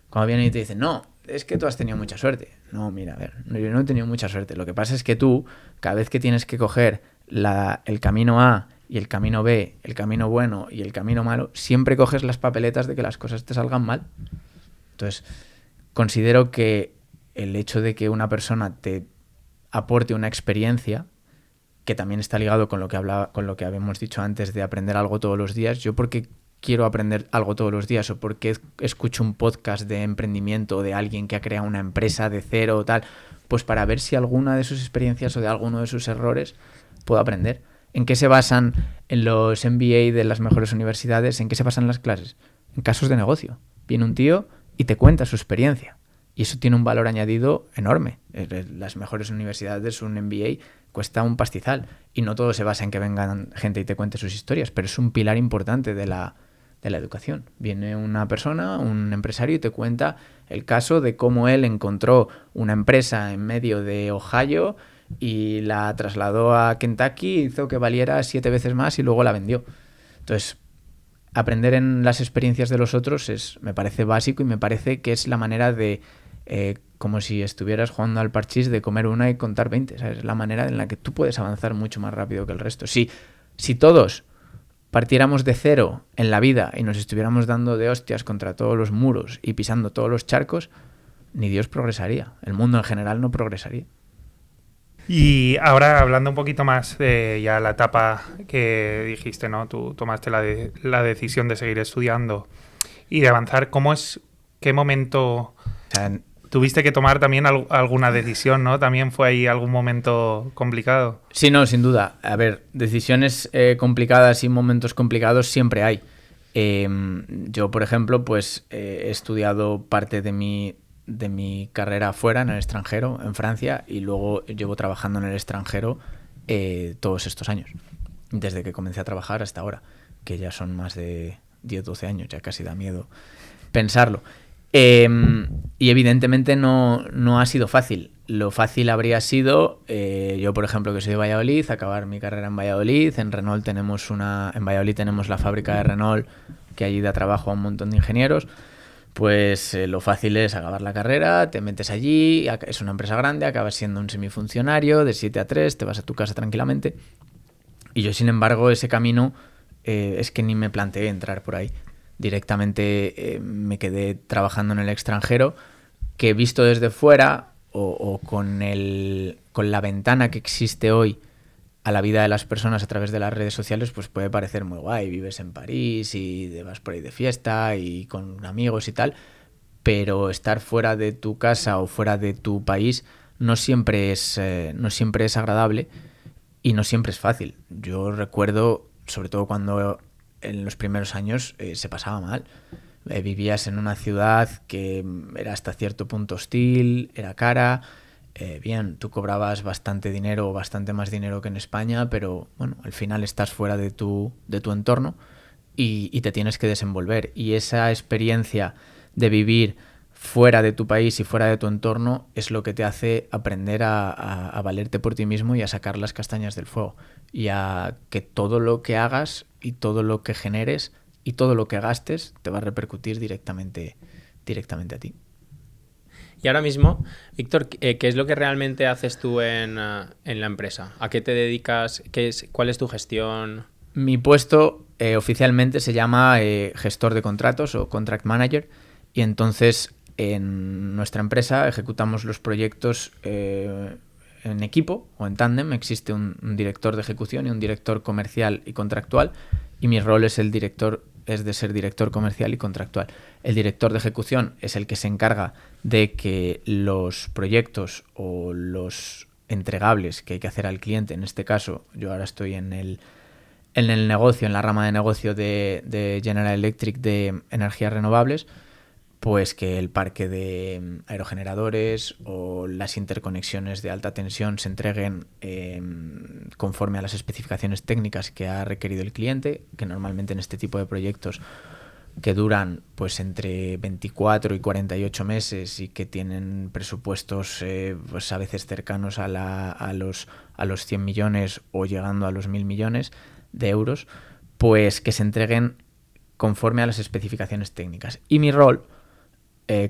[SPEAKER 1] cuando viene y te dice, no, es que tú has tenido mucha suerte. No, mira, a ver, yo no he tenido mucha suerte. Lo que pasa es que tú, cada vez que tienes que coger el camino A y el camino B, el camino bueno y el camino malo, siempre coges las papeletas de que las cosas te salgan mal. Entonces, considero que el hecho de que una persona te aporte una experiencia, que también está ligado con lo que habíamos dicho antes de aprender algo todos los días. Yo porque quiero aprender algo todos los días o porque escucho un podcast de emprendimiento de alguien que ha creado una empresa de cero o tal, pues para ver si alguna de sus experiencias o de alguno de sus errores puedo aprender. ¿En qué se basan en los MBA de las mejores universidades? ¿En qué se basan las clases? En casos de negocio. Viene un tío y te cuenta su experiencia. Y eso tiene un valor añadido enorme. Las mejores universidades, un MBA, cuesta un pastizal. Y no todo se basa en que vengan gente y te cuente sus historias, pero es un pilar importante de la educación. Viene una persona, un empresario, y te cuenta el caso de cómo él encontró una empresa en medio de Ohio y la trasladó a Kentucky, hizo que valiera 7 veces más y luego la vendió. Entonces, aprender en las experiencias de los otros me parece básico y me parece que es la manera de, como si estuvieras jugando al parchís, de comer una y contar 20. ¿Sabes? Es la manera en la que tú puedes avanzar mucho más rápido que el resto. Si todos partiéramos de cero en la vida y nos estuviéramos dando de hostias contra todos los muros y pisando todos los charcos, ni Dios progresaría. El mundo en general no progresaría.
[SPEAKER 2] Y ahora hablando un poquito más de ya la etapa que dijiste, ¿no? Tú tomaste la decisión de seguir estudiando y de avanzar. ¿Qué momento
[SPEAKER 1] O sea,
[SPEAKER 2] tuviste que tomar también alguna decisión, ¿no? También fue ahí algún momento complicado.
[SPEAKER 1] sí, no, sin duda. A ver, decisiones complicadas y momentos complicados siempre hay. Yo, por ejemplo, pues he estudiado parte de mi carrera fuera, en el extranjero, en Francia, y luego llevo trabajando en el extranjero todos estos años, desde que comencé a trabajar hasta ahora, que ya son más de 10, 12 años, ya casi da miedo pensarlo. Y evidentemente no ha sido fácil. Lo fácil habría sido, yo por ejemplo que soy de Valladolid, acabar mi carrera en Valladolid. En Valladolid tenemos la fábrica de Renault, que allí da trabajo a un montón de ingenieros. Pues lo fácil es acabar la carrera, te metes allí, es una empresa grande, acabas siendo un semifuncionario de 7 a 3, te vas a tu casa tranquilamente. Y yo, sin embargo, ese camino es que ni me planteé entrar por ahí. Directamente me quedé trabajando en el extranjero, que visto desde fuera o con la ventana que existe hoy a la vida de las personas a través de las redes sociales, pues puede parecer muy guay. Vives en París y te vas por ahí de fiesta y con amigos y tal, pero estar fuera de tu casa o fuera de tu país no siempre es agradable y no siempre es fácil. Yo recuerdo, sobre todo cuando en los primeros años se pasaba mal. Vivías en una ciudad que era hasta cierto punto hostil, era cara. Bien, tú cobrabas bastante dinero, bastante más dinero que en España, pero bueno, al final estás fuera de tu entorno y te tienes que desenvolver. Y esa experiencia de vivir fuera de tu país y fuera de tu entorno es lo que te hace aprender a valerte por ti mismo y a sacar las castañas del fuego. Y a que todo lo que hagas y todo lo que generes y todo lo que gastes te va a repercutir directamente a ti.
[SPEAKER 3] Y ahora mismo, Víctor, ¿qué es lo que realmente haces tú en la empresa? ¿A qué te dedicas? ¿Cuál es tu gestión?
[SPEAKER 1] Mi puesto oficialmente se llama gestor de contratos o contract manager, y entonces en nuestra empresa ejecutamos los proyectos en equipo o en tándem. Existe un director de ejecución y un director comercial y contractual, y mi rol es de ser director comercial y contractual. El director de ejecución es el que se encarga de que los proyectos o los entregables que hay que hacer al cliente, en este caso yo ahora estoy en el negocio, en la rama de negocio de General Electric de energías renovables, pues que el parque de aerogeneradores o las interconexiones de alta tensión se entreguen conforme a las especificaciones técnicas que ha requerido el cliente, que normalmente en este tipo de proyectos que duran pues entre 24 y 48 meses y que tienen presupuestos pues a veces cercanos a los 100 millones o llegando a los 1.000 millones de euros, pues que se entreguen conforme a las especificaciones técnicas. Y mi rol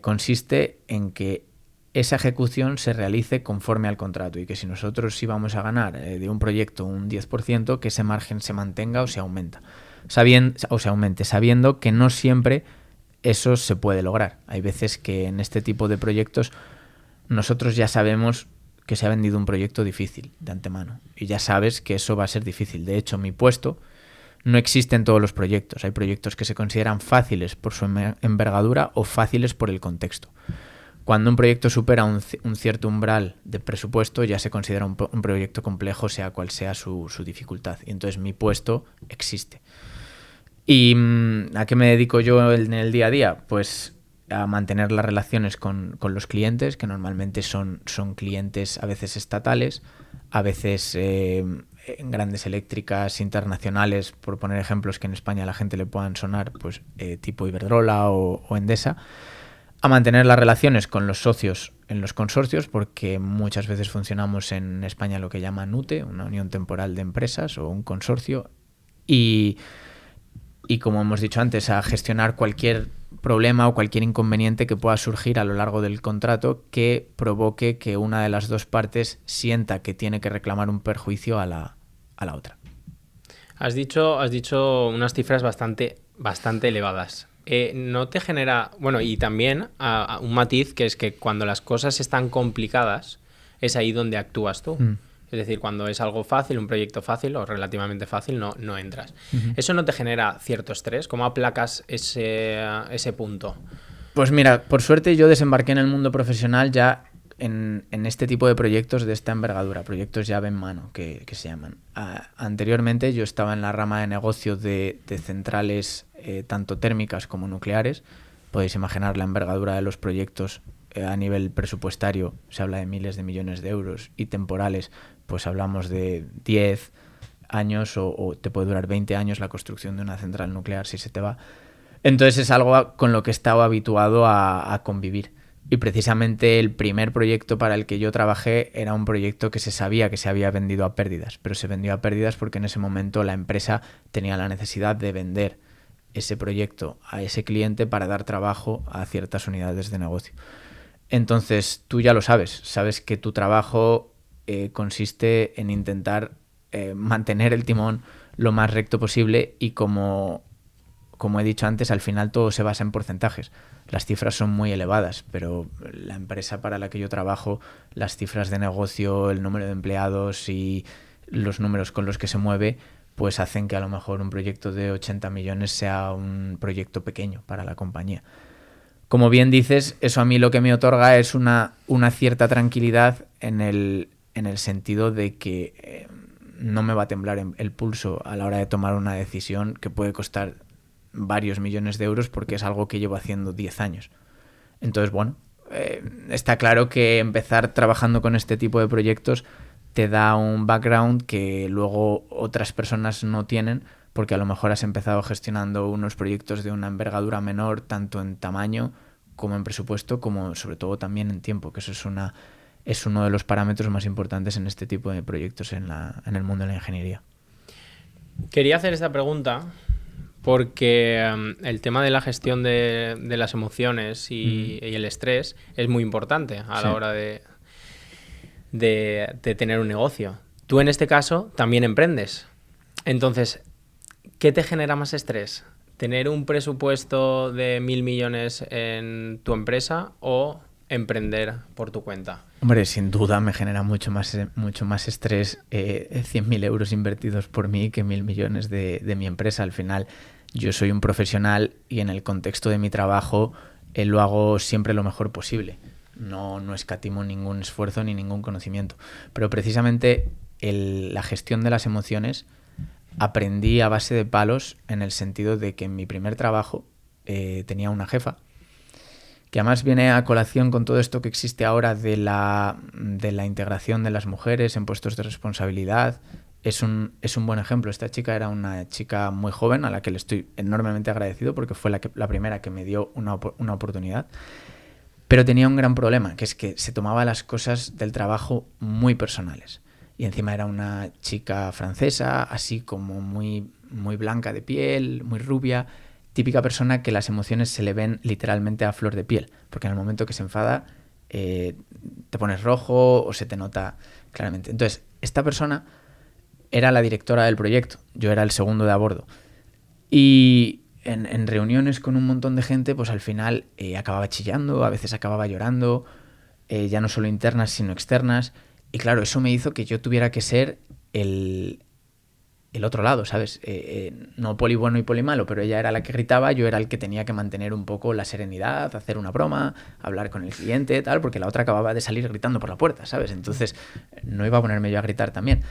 [SPEAKER 1] consiste en que esa ejecución se realice conforme al contrato y que si nosotros íbamos a ganar de un proyecto un 10%, que ese margen se mantenga o se aumente, sabiendo que no siempre eso se puede lograr. Hay veces que en este tipo de proyectos nosotros ya sabemos que se ha vendido un proyecto difícil de antemano y ya sabes que eso va a ser difícil. De hecho, mi puesto no existe en todos los proyectos. Hay proyectos que se consideran fáciles por su envergadura o fáciles por el contexto. Cuando un proyecto supera un cierto umbral de presupuesto, ya se considera un proyecto complejo, sea cual sea su dificultad. Y entonces mi puesto existe. ¿Y a qué me dedico yo en el día a día? Pues a mantener las relaciones con los clientes, que normalmente son clientes a veces estatales, a veces grandes eléctricas internacionales, por poner ejemplos que en España a la gente le puedan sonar, pues tipo Iberdrola o Endesa. A mantener las relaciones con los socios en los consorcios, porque muchas veces funcionamos en España lo que llaman UTE, una unión temporal de empresas o un consorcio, y como hemos dicho antes, a gestionar cualquier problema o cualquier inconveniente que pueda surgir a lo largo del contrato que provoque que una de las dos partes sienta que tiene que reclamar un perjuicio a la otra.
[SPEAKER 3] Has dicho unas cifras bastante elevadas. ¿No te genera...? Bueno, y también un matiz, que es que cuando las cosas están complicadas es ahí donde actúas tú. Es decir, cuando es algo fácil, un proyecto fácil o relativamente fácil, no entras. ¿Eso no te genera cierto estrés? ¿Cómo aplacas ese punto?
[SPEAKER 1] Pues mira, por suerte yo desembarqué en el mundo profesional ya en este tipo de proyectos de esta envergadura, proyectos llave en mano, que se llaman. Anteriormente yo estaba en la rama de negocio de centrales tanto térmicas como nucleares. Podéis imaginar la envergadura de los proyectos a nivel presupuestario, se habla de miles de millones de euros, y temporales, pues hablamos de 10 años o te puede durar 20 años la construcción de una central nuclear si se te va. Entonces es algo con lo que he estado habituado a convivir. Y precisamente el primer proyecto para el que yo trabajé era un proyecto que se sabía que se había vendido a pérdidas, pero se vendió a pérdidas porque en ese momento la empresa tenía la necesidad de vender ese proyecto a ese cliente para dar trabajo a ciertas unidades de negocio. Entonces tú ya lo sabes que tu trabajo consiste en intentar mantener el timón lo más recto posible y como he dicho antes, al final todo se basa en porcentajes. Las cifras son muy elevadas, pero la empresa para la que yo trabajo, las cifras de negocio, el número de empleados y los números con los que se mueve, pues hacen que a lo mejor un proyecto de 80 millones sea un proyecto pequeño para la compañía. Como bien dices, eso a mí lo que me otorga es una cierta tranquilidad en el sentido de que no me va a temblar el pulso a la hora de tomar una decisión que puede costar varios millones de euros porque es algo que llevo haciendo 10 años. Entonces, bueno, está claro que empezar trabajando con este tipo de proyectos te da un background que luego otras personas no tienen, porque a lo mejor has empezado gestionando unos proyectos de una envergadura menor, tanto en tamaño como en presupuesto, como sobre todo también en tiempo, que eso es uno de los parámetros más importantes en este tipo de proyectos en el mundo de la ingeniería.
[SPEAKER 3] Quería hacer esta pregunta porque el tema de la gestión de las emociones y el estrés es muy importante a la hora de tener un negocio. Tú en este caso también emprendes. Entonces, ¿qué te genera más estrés? ¿Tener un presupuesto de 1.000 millones en tu empresa o emprender por tu cuenta?
[SPEAKER 1] Hombre, sin duda me genera mucho más estrés 100.000 euros invertidos por mí que 1.000 millones de mi empresa. Al final, yo soy un profesional y en el contexto de mi trabajo lo hago siempre lo mejor posible. No escatimo ningún esfuerzo ni ningún conocimiento. Pero precisamente la gestión de las emociones aprendí a base de palos, en el sentido de que en mi primer trabajo tenía una jefa que además viene a colación con todo esto que existe ahora de la integración de las mujeres en puestos de responsabilidad. Es un buen ejemplo. Esta chica era una chica muy joven a la que le estoy enormemente agradecido porque fue la primera que me dio una oportunidad. Pero tenía un gran problema, que es que se tomaba las cosas del trabajo muy personales. Y encima era una chica francesa, así como muy, muy blanca de piel, muy rubia, típica persona que las emociones se le ven literalmente a flor de piel, porque en el momento que se enfada te pones rojo o se te nota claramente. Entonces, esta persona era la directora del proyecto, yo era el segundo de a bordo. Y en reuniones con un montón de gente, pues al final acababa chillando, a veces acababa llorando, ya no solo internas sino externas. Y claro, eso me hizo que yo tuviera que ser el otro lado, ¿sabes? No poli bueno y poli malo, pero ella era la que gritaba, yo era el que tenía que mantener un poco la serenidad, hacer una broma, hablar con el cliente, tal, porque la otra acababa de salir gritando por la puerta, ¿sabes? Entonces no iba a ponerme yo a gritar también.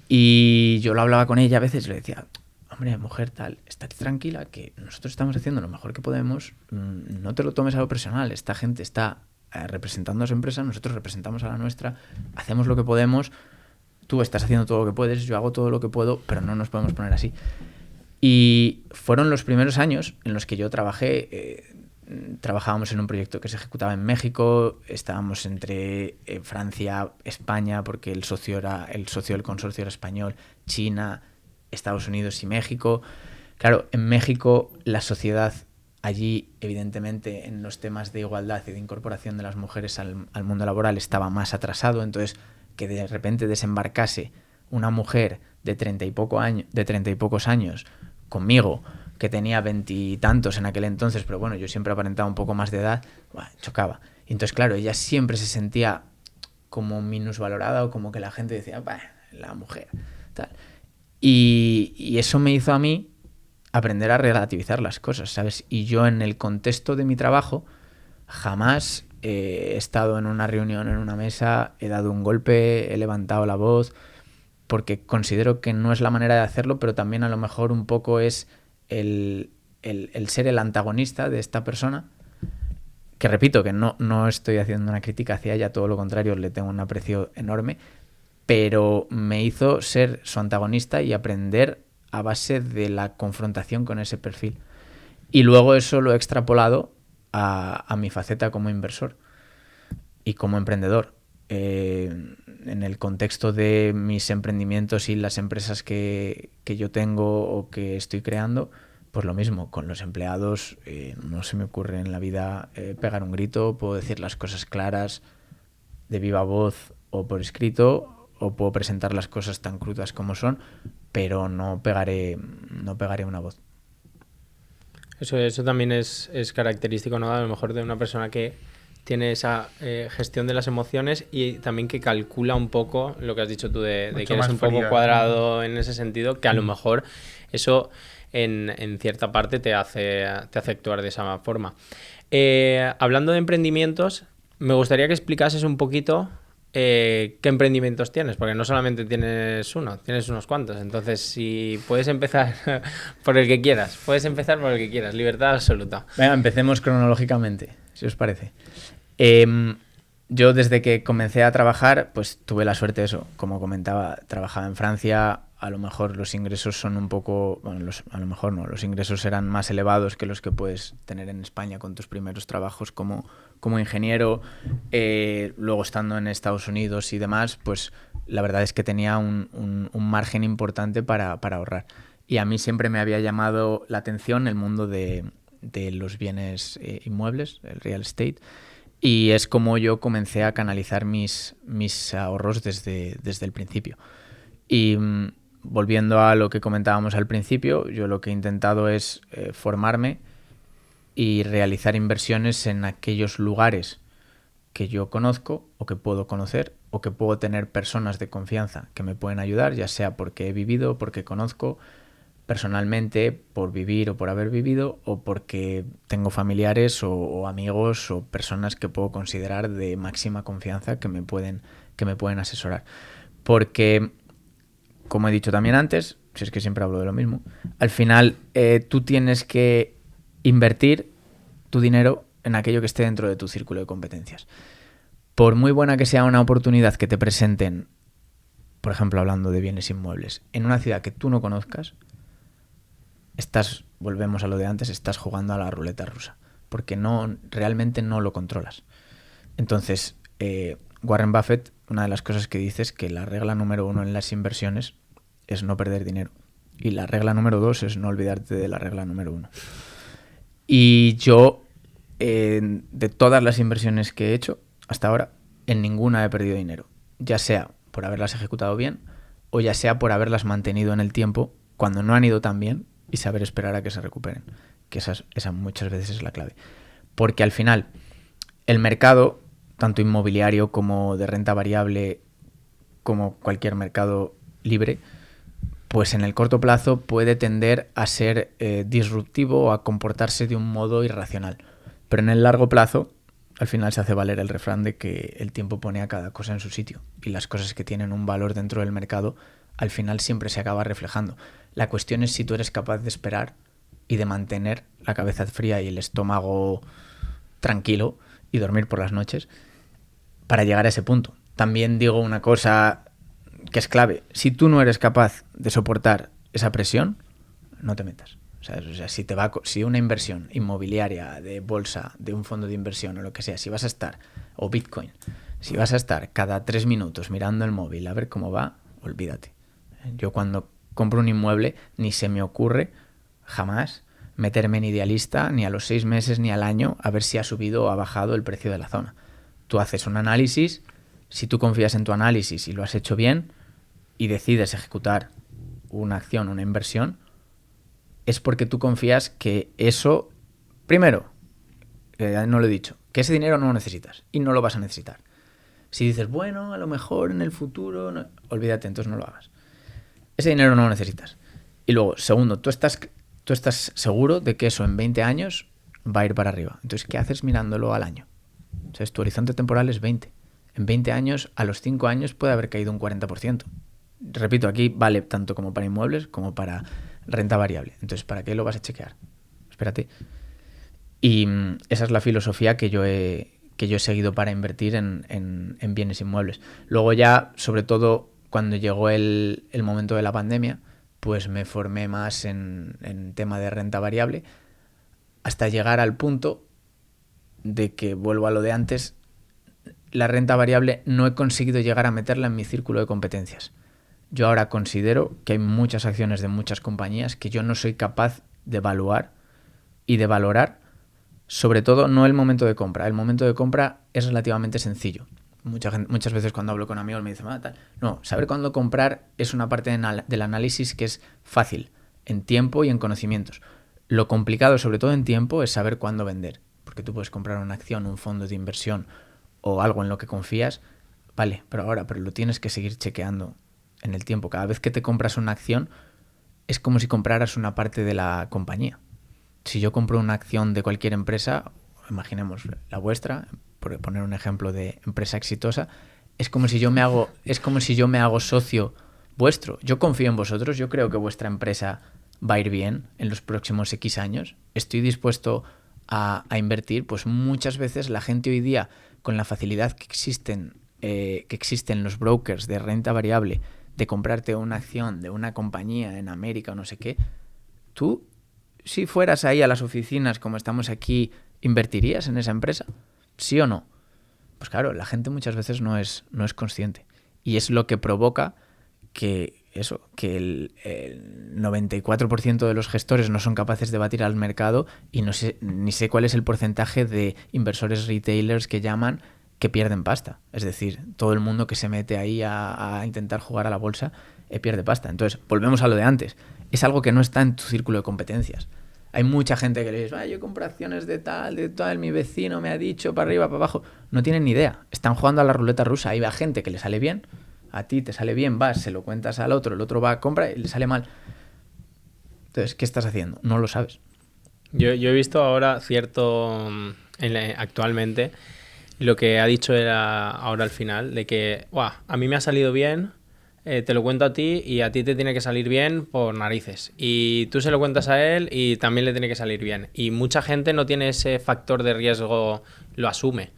[SPEAKER 1] Y yo lo hablaba con ella a veces y le decía, hombre, mujer, tal, estate tranquila, que nosotros estamos haciendo lo mejor que podemos, no te lo tomes a lo personal, esta gente está representando a su empresa, nosotros representamos a la nuestra, hacemos lo que podemos, tú estás haciendo todo lo que puedes, yo hago todo lo que puedo, pero no nos podemos poner así. Y fueron los primeros años en los que yo trabajé. Trabajábamos en un proyecto que se ejecutaba en México, estábamos entre Francia, España, porque el socio del consorcio era español, China, Estados Unidos y México. Claro, en México la sociedad allí, evidentemente, en los temas de igualdad y de incorporación de las mujeres al mundo laboral estaba más atrasado, entonces que de repente desembarcase una mujer de 30 y pocos años conmigo, que tenía 20 y tantos en aquel entonces, pero bueno, yo siempre aparentaba un poco más de edad, chocaba. Y entonces, claro, ella siempre se sentía como minusvalorada o como que la gente decía, bah, la mujer, tal. Y eso me hizo a mí aprender a relativizar las cosas, ¿sabes? Y yo en el contexto de mi trabajo jamás he estado en una reunión, en una mesa, he dado un golpe, he levantado la voz, porque considero que no es la manera de hacerlo, pero también a lo mejor un poco es el ser el antagonista de esta persona, que repito, que no estoy haciendo una crítica hacia ella, todo lo contrario, le tengo un aprecio enorme, pero me hizo ser su antagonista y aprender a base de la confrontación con ese perfil. Y luego eso lo he extrapolado a mi faceta como inversor y como emprendedor. En el contexto de mis emprendimientos y las empresas que yo tengo o que estoy creando, pues lo mismo, con los empleados no se me ocurre en la vida pegar un grito, puedo decir las cosas claras de viva voz o por escrito, o puedo presentar las cosas tan crudas como son, pero no pegaré una voz.
[SPEAKER 3] Eso también es característico, ¿no? A lo mejor de una persona que tiene esa gestión de las emociones y también que calcula un poco lo que has dicho tú de que eres un poco cuadrado en ese sentido, que a lo mejor eso en cierta parte te hace actuar de esa forma. Hablando de emprendimientos, me gustaría que explicases un poquito qué emprendimientos tienes, porque no solamente tienes uno, tienes unos cuantos. Entonces, si puedes empezar por el que quieras, libertad absoluta.
[SPEAKER 1] Venga, empecemos cronológicamente, si os parece. Yo desde que comencé a trabajar, pues tuve la suerte de eso, como comentaba, trabajaba en Francia, a lo mejor los ingresos son un poco, bueno, a lo mejor no, los ingresos eran más elevados que los que puedes tener en España con tus primeros trabajos como ingeniero, luego estando en Estados Unidos y demás, pues la verdad es que tenía un margen importante para ahorrar. Y a mí siempre me había llamado la atención el mundo de los bienes inmuebles, el real estate, y es como yo comencé a canalizar mis ahorros desde el principio. Y volviendo a lo que comentábamos al principio, yo lo que he intentado es formarme y realizar inversiones en aquellos lugares que yo conozco o que puedo conocer o que puedo tener personas de confianza que me pueden ayudar, ya sea porque he vivido, porque conozco personalmente, por vivir o por haber vivido, o porque tengo familiares o amigos o personas que puedo considerar de máxima confianza que me pueden asesorar. Porque, como he dicho también antes, si es que siempre hablo de lo mismo, al final tú tienes que invertir tu dinero en aquello que esté dentro de tu círculo de competencias. Por muy buena que sea una oportunidad que te presenten, por ejemplo, hablando de bienes inmuebles, en una ciudad que tú no conozcas, volvemos a lo de antes, estás jugando a la ruleta rusa, porque realmente no lo controlas. Entonces, Warren Buffett, una de las cosas que dice es que la regla número 1 en las inversiones es no perder dinero. Y la regla número 2 es no olvidarte de la regla número 1. Y yo, de todas las inversiones que he hecho hasta ahora, en ninguna he perdido dinero. Ya sea por haberlas ejecutado bien o ya sea por haberlas mantenido en el tiempo cuando no han ido tan bien y saber esperar a que se recuperen. Que esa muchas veces es la clave. Porque al final, el mercado, tanto inmobiliario como de renta variable, como cualquier mercado libre, pues en el corto plazo puede tender a ser disruptivo o a comportarse de un modo irracional. Pero en el largo plazo, al final se hace valer el refrán de que el tiempo pone a cada cosa en su sitio. Y las cosas que tienen un valor dentro del mercado, al final siempre se acaba reflejando. La cuestión es si tú eres capaz de esperar y de mantener la cabeza fría y el estómago tranquilo y dormir por las noches para llegar a ese punto. También digo una cosa que es clave. Si tú no eres capaz de soportar esa presión, no te metas. O sea, si una inversión inmobiliaria, de bolsa, de un fondo de inversión o lo que sea, si vas a estar, o Bitcoin, si vas a estar cada 3 minutos mirando el móvil a ver cómo va, olvídate. Yo cuando compro un inmueble ni se me ocurre jamás meterme en idealista ni a los 6 meses ni al año a ver si ha subido o ha bajado el precio de la zona. Tú haces un análisis, si tú confías en tu análisis y lo has hecho bien y decides ejecutar una acción, una inversión, es porque tú confías que eso, primero, no lo he dicho, que ese dinero no lo necesitas y no lo vas a necesitar. Si dices, bueno, a lo mejor en el futuro, no, olvídate, entonces no lo hagas. Ese dinero no lo necesitas. Y luego, segundo, tú estás seguro de que eso en 20 años va a ir para arriba. Entonces, ¿qué haces mirándolo al año? O sea, tu horizonte temporal es 20. En 20 años, a los 5 años puede haber caído un 40%. Repito, aquí vale tanto como para inmuebles como para renta variable. Entonces, ¿para qué lo vas a chequear? Espérate. Y esa es la filosofía que yo he seguido para invertir en bienes inmuebles. Luego ya, sobre todo, cuando llegó el momento de la pandemia, pues me formé más en tema de renta variable hasta llegar al punto de que, vuelvo a lo de antes, la renta variable no he conseguido llegar a meterla en mi círculo de competencias. Yo ahora considero que hay muchas acciones de muchas compañías que yo no soy capaz de evaluar y de valorar, sobre todo no el momento de compra. El momento de compra es relativamente sencillo. Muchas veces cuando hablo con amigos me dicen, tal. No, saber cuándo comprar es una parte del análisis que es fácil, en tiempo y en conocimientos. Lo complicado, sobre todo en tiempo, es saber cuándo vender. Porque tú puedes comprar una acción, un fondo de inversión o algo en lo que confías, vale, pero lo tienes que seguir chequeando en el tiempo. Cada vez que te compras una acción, es como si compraras una parte de la compañía. Si yo compro una acción de cualquier empresa, imaginemos la vuestra, por poner un ejemplo de empresa exitosa, es como si yo me hago socio vuestro. Yo confío en vosotros, yo creo que vuestra empresa va a ir bien en los próximos X años. Estoy dispuesto a invertir. Pues muchas veces la gente hoy día, con la facilidad que existen los brokers de renta variable, de comprarte una acción de una compañía en América o no sé qué, tú, si fueras ahí a las oficinas como estamos aquí, ¿invertirías en esa empresa? ¿Sí o no? Pues claro, la gente muchas veces no es consciente. Y es lo que provoca que el 94% de los gestores no son capaces de batir al mercado y ni sé cuál es el porcentaje de inversores retailers que llaman que pierden pasta. Es decir, todo el mundo que se mete ahí a intentar jugar a la bolsa pierde pasta. Entonces, volvemos a lo de antes. Es algo que no está en tu círculo de competencias. Hay mucha gente que le dice, yo compro acciones de tal, mi vecino me ha dicho, para arriba, para abajo. No tienen ni idea. Están jugando a la ruleta rusa. Hay gente que le sale bien, a ti te sale bien, vas, se lo cuentas al otro, el otro va a comprar y le sale mal. Entonces, ¿qué estás haciendo? No lo sabes.
[SPEAKER 3] Yo he visto ahora actualmente, lo que ha dicho era ahora al final, de que a mí me ha salido bien, te lo cuento a ti y a ti te tiene que salir bien por narices. Y tú se lo cuentas a él y también le tiene que salir bien. Y mucha gente no tiene ese factor de riesgo, lo asume.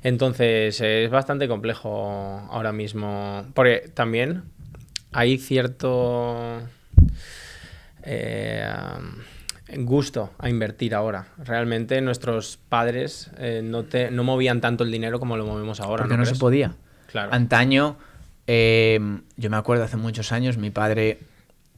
[SPEAKER 3] Entonces es bastante complejo ahora mismo, porque también hay cierto gusto a invertir ahora. Realmente nuestros padres no movían tanto el dinero como lo movemos ahora.
[SPEAKER 1] Porque no se podía.
[SPEAKER 3] Claro.
[SPEAKER 1] Antaño, yo me acuerdo hace muchos años, mi padre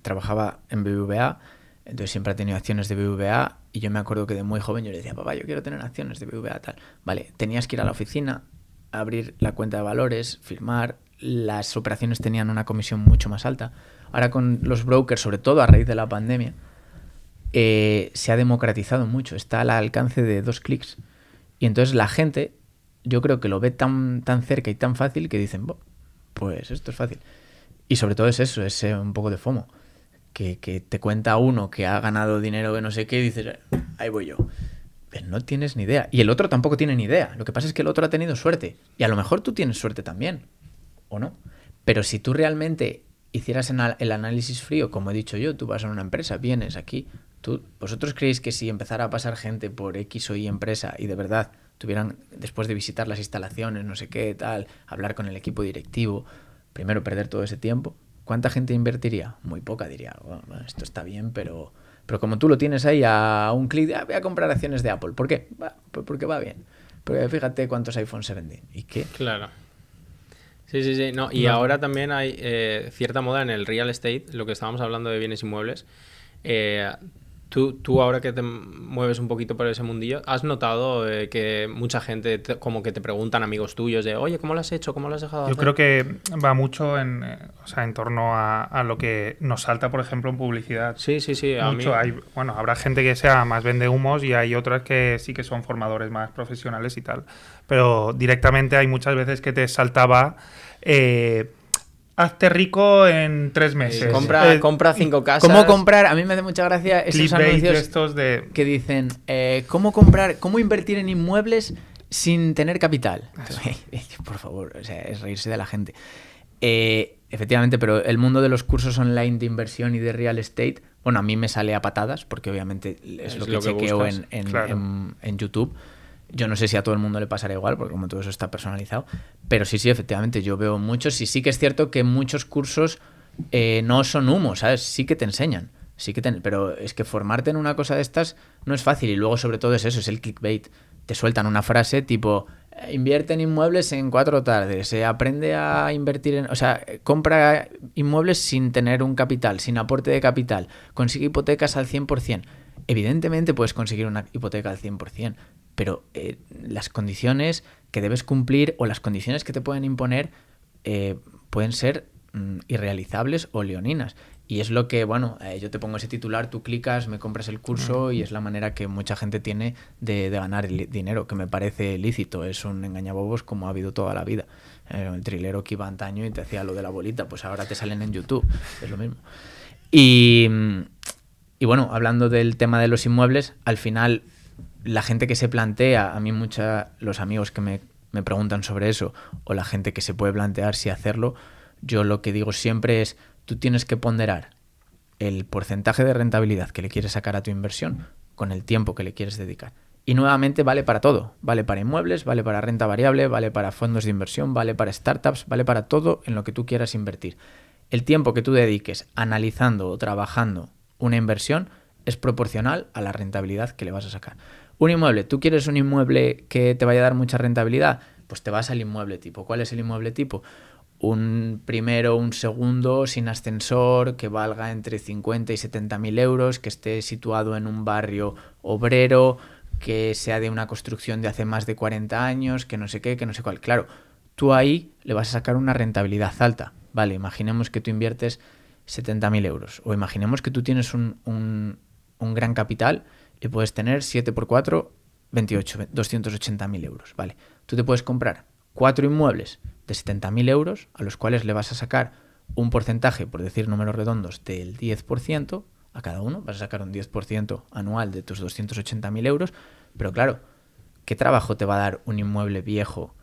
[SPEAKER 1] trabajaba en BBVA, entonces siempre ha tenido acciones de BBVA y yo me acuerdo que de muy joven yo le decía, papá, yo quiero tener acciones de BBVA, tal. Vale, tenías que ir a la oficina, abrir la cuenta de valores, firmar, las operaciones tenían una comisión mucho más alta. Ahora con los brokers, sobre todo a raíz de la pandemia, se ha democratizado mucho, está al alcance de 2 clics. Y entonces la gente, yo creo que lo ve tan cerca y tan fácil que dicen, pues esto es fácil. Y sobre todo es eso, es un poco de FOMO. Que te cuenta uno que ha ganado dinero de no sé qué y dices, ahí voy yo. Pero no tienes ni idea. Y el otro tampoco tiene ni idea. Lo que pasa es que el otro ha tenido suerte. Y a lo mejor tú tienes suerte también. ¿O no? Pero si tú realmente hicieras el análisis frío, como he dicho yo, tú vas a una empresa, vienes aquí, ¿vosotros creéis que si empezara a pasar gente por X o Y empresa y de verdad tuvieran, después de visitar las instalaciones, no sé qué, tal, hablar con el equipo directivo, primero perder todo ese tiempo, ¿cuánta gente invertiría? Muy poca, diría, bueno, esto está bien, pero como tú lo tienes ahí a un clic, voy a comprar acciones de Apple. ¿Por qué? Porque va bien. Porque fíjate cuántos iPhones se venden. ¿Y qué?
[SPEAKER 3] Claro. Sí. No, y ahora también hay cierta moda en el real estate, lo que estábamos hablando de bienes inmuebles. Tú ahora que te mueves un poquito por ese mundillo, ¿has notado que mucha gente como que te preguntan, amigos tuyos, de oye, ¿cómo lo has hecho? ¿Cómo lo has dejado de
[SPEAKER 2] Yo
[SPEAKER 3] hacer?
[SPEAKER 2] creo que va mucho en torno a lo que nos salta, por ejemplo, en publicidad.
[SPEAKER 3] Sí,
[SPEAKER 2] Mucho. Habrá gente que sea más vende humos y hay otras que sí que son formadores más profesionales y tal. Pero directamente hay muchas veces que te saltaba... hazte rico en 3 meses.
[SPEAKER 3] Compra 5 casas.
[SPEAKER 1] ¿Cómo comprar? A mí me hace mucha gracia esos
[SPEAKER 2] Clickbait
[SPEAKER 1] anuncios
[SPEAKER 2] estos de...
[SPEAKER 1] que dicen cómo invertir en inmuebles sin tener capital. Por favor, o sea, es reírse de la gente. Efectivamente, pero el mundo de los cursos online de inversión y de real estate, bueno, a mí me sale a patadas, porque obviamente es lo que chequeo
[SPEAKER 3] buscas.
[SPEAKER 1] en YouTube. Yo no sé si a todo el mundo le pasará igual, porque como todo eso está personalizado, pero sí, efectivamente, yo veo muchos y sí que es cierto que muchos cursos no son humo, ¿sabes? Sí que te enseñan, pero es que formarte en una cosa de estas no es fácil y luego sobre todo es eso, es el clickbait. Te sueltan una frase tipo, invierte en inmuebles en 4 tardes, aprende a invertir en... O sea, compra inmuebles sin tener un capital, sin aporte de capital, consigue hipotecas al 100%. Evidentemente puedes conseguir una hipoteca al 100%, pero las condiciones que debes cumplir o las condiciones que te pueden imponer pueden ser irrealizables o leoninas. Y es lo que, bueno, yo te pongo ese titular, tú clicas, me compras el curso y es la manera que mucha gente tiene de ganar dinero, que me parece lícito. Es un engañabobos como ha habido toda la vida. El trilero que iba antaño y te hacía lo de la bolita, pues ahora te salen en YouTube, es lo mismo. Y bueno, hablando del tema de los inmuebles, al final la gente que se plantea, a mí los amigos que me preguntan sobre eso, o la gente que se puede plantear si hacerlo, yo lo que digo siempre es, tú tienes que ponderar el porcentaje de rentabilidad que le quieres sacar a tu inversión con el tiempo que le quieres dedicar. Y nuevamente vale para todo, vale para inmuebles, vale para renta variable, vale para fondos de inversión, vale para startups, vale para todo en lo que tú quieras invertir. El tiempo que tú dediques analizando o trabajando una inversión es proporcional a la rentabilidad que le vas a sacar. Un inmueble, ¿tú quieres un inmueble que te vaya a dar mucha rentabilidad? Pues te vas al inmueble tipo. ¿Cuál es el inmueble tipo? Un primero, un segundo, sin ascensor, que valga entre 50 y 70.000 euros, que esté situado en un barrio obrero, que sea de una construcción de hace más de 40 años, que no sé qué, que no sé cuál. Claro, tú ahí le vas a sacar una rentabilidad alta. Vale, imaginemos que tú inviertes 70.000 euros. O imaginemos que tú tienes un gran capital y puedes tener 7 por 4, 28, 280.000 euros. Vale, tú te puedes comprar 4 inmuebles de 70.000 euros a los cuales le vas a sacar un porcentaje, por decir números redondos, del 10% a cada uno. Vas a sacar un 10% anual de tus 280.000 euros. Pero claro, ¿qué trabajo te va a dar un inmueble viejo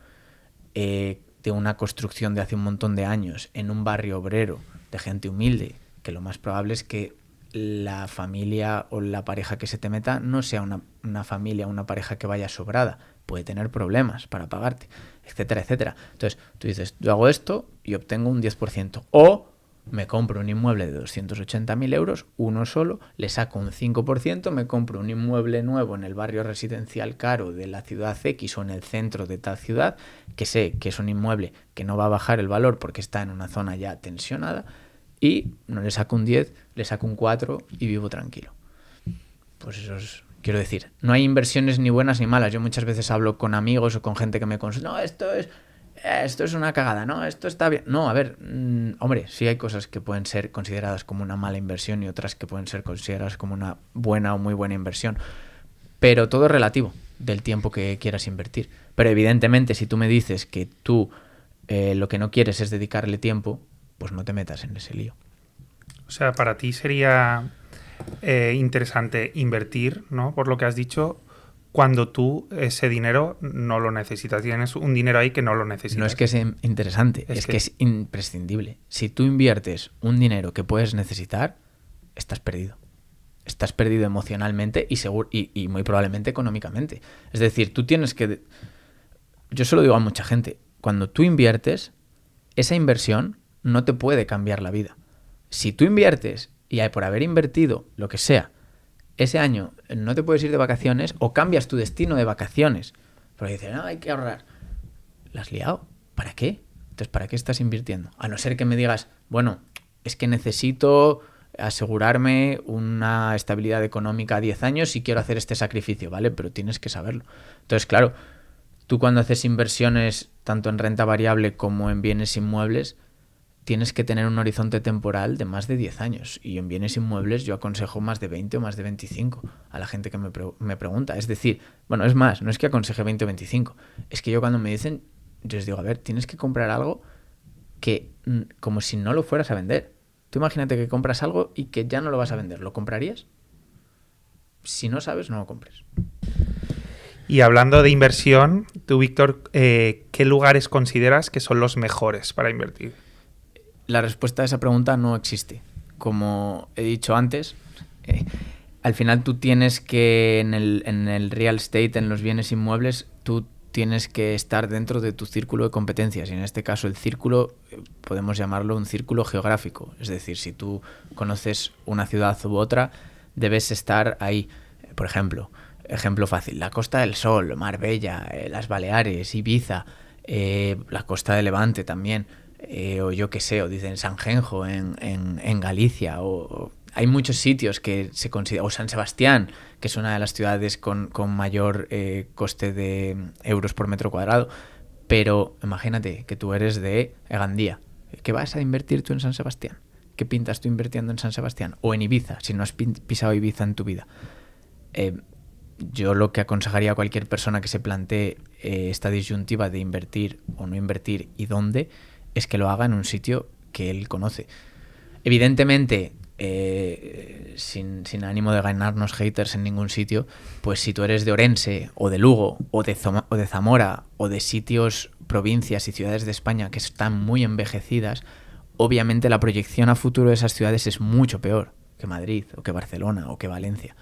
[SPEAKER 1] de una construcción de hace un montón de años en un barrio obrero de gente humilde? Que lo más probable es que la familia o la pareja que se te meta no sea una familia, una pareja que vaya sobrada. Puede tener problemas para pagarte, etcétera, etcétera. Entonces, tú dices, yo hago esto y obtengo un 10%. O me compro un inmueble de 280.000 euros, uno solo, le saco un 5%, me compro un inmueble nuevo en el barrio residencial caro de la ciudad X o en el centro de tal ciudad, que sé que es un inmueble que no va a bajar el valor porque está en una zona ya tensionada, y no le saco un 10, le saco un 4 y vivo tranquilo. Pues eso es, quiero decir, no hay inversiones ni buenas ni malas. Yo muchas veces hablo con amigos o con gente que me consulta, no, esto es una cagada, no, esto está bien. No, a ver, hombre, sí hay cosas que pueden ser consideradas como una mala inversión y otras que pueden ser consideradas como una buena o muy buena inversión. Pero todo es relativo del tiempo que quieras invertir. Pero evidentemente, si tú me dices que tú lo que no quieres es dedicarle tiempo, pues no te metas en ese lío.
[SPEAKER 2] O sea, para ti sería interesante invertir, ¿no? Por lo que has dicho, cuando tú ese dinero no lo necesitas. Tienes un dinero ahí que no lo necesitas.
[SPEAKER 1] No es que sea interesante, es que es imprescindible. Si tú inviertes un dinero que puedes necesitar, estás perdido. Estás perdido emocionalmente y muy probablemente económicamente. Es decir, tú tienes que... Yo se lo digo a mucha gente. Cuando tú inviertes, esa inversión no te puede cambiar la vida. Si tú inviertes y por haber invertido lo que sea, ese año no te puedes ir de vacaciones o cambias tu destino de vacaciones, porque dices, no, hay que ahorrar. ¿La has liado? ¿Para qué? Entonces, ¿para qué estás invirtiendo? A no ser que me digas, bueno, es que necesito asegurarme una estabilidad económica a 10 años y quiero hacer este sacrificio, ¿vale? Pero tienes que saberlo. Entonces, claro, tú cuando haces inversiones tanto en renta variable como en bienes inmuebles, tienes que tener un horizonte temporal de más de 10 años. Y en bienes inmuebles yo aconsejo más de 20 o más de 25 a la gente que me pregunta. Es decir, bueno, es más, no es que aconseje 20 o 25. Es que yo cuando me dicen, yo les digo, a ver, tienes que comprar algo que como si no lo fueras a vender. Tú imagínate que compras algo y que ya no lo vas a vender. ¿Lo comprarías? Si no sabes, no lo compres.
[SPEAKER 2] Y hablando de inversión, tú, Víctor, ¿qué lugares consideras que son los mejores para invertir?
[SPEAKER 1] La respuesta a esa pregunta no existe. Como he dicho antes, al final tú tienes que en el real estate, en los bienes inmuebles, tú tienes que estar dentro de tu círculo de competencias. Y en este caso el círculo, podemos llamarlo un círculo geográfico. Es decir, si tú conoces una ciudad u otra, debes estar ahí. Por ejemplo fácil, la Costa del Sol, Marbella, las Baleares, Ibiza, la Costa de Levante también. O yo qué sé, o dicen Sanjenjo en Galicia, o hay muchos sitios que se consideran, o San Sebastián, que es una de las ciudades con mayor coste de euros por metro cuadrado, pero imagínate que tú eres de Gandía, ¿qué vas a invertir tú en San Sebastián? ¿Qué pintas tú invirtiendo en San Sebastián? O en Ibiza, si no has pisado Ibiza en tu vida. Yo lo que aconsejaría a cualquier persona que se plantee esta disyuntiva de invertir o no invertir y dónde, es que lo haga en un sitio que él conoce. Evidentemente, sin ánimo de ganarnos haters en ningún sitio, pues si tú eres de Orense o de Lugo o de Zamora o de sitios, provincias y ciudades de España que están muy envejecidas, obviamente la proyección a futuro de esas ciudades es mucho peor que Madrid o que Barcelona o que Valencia.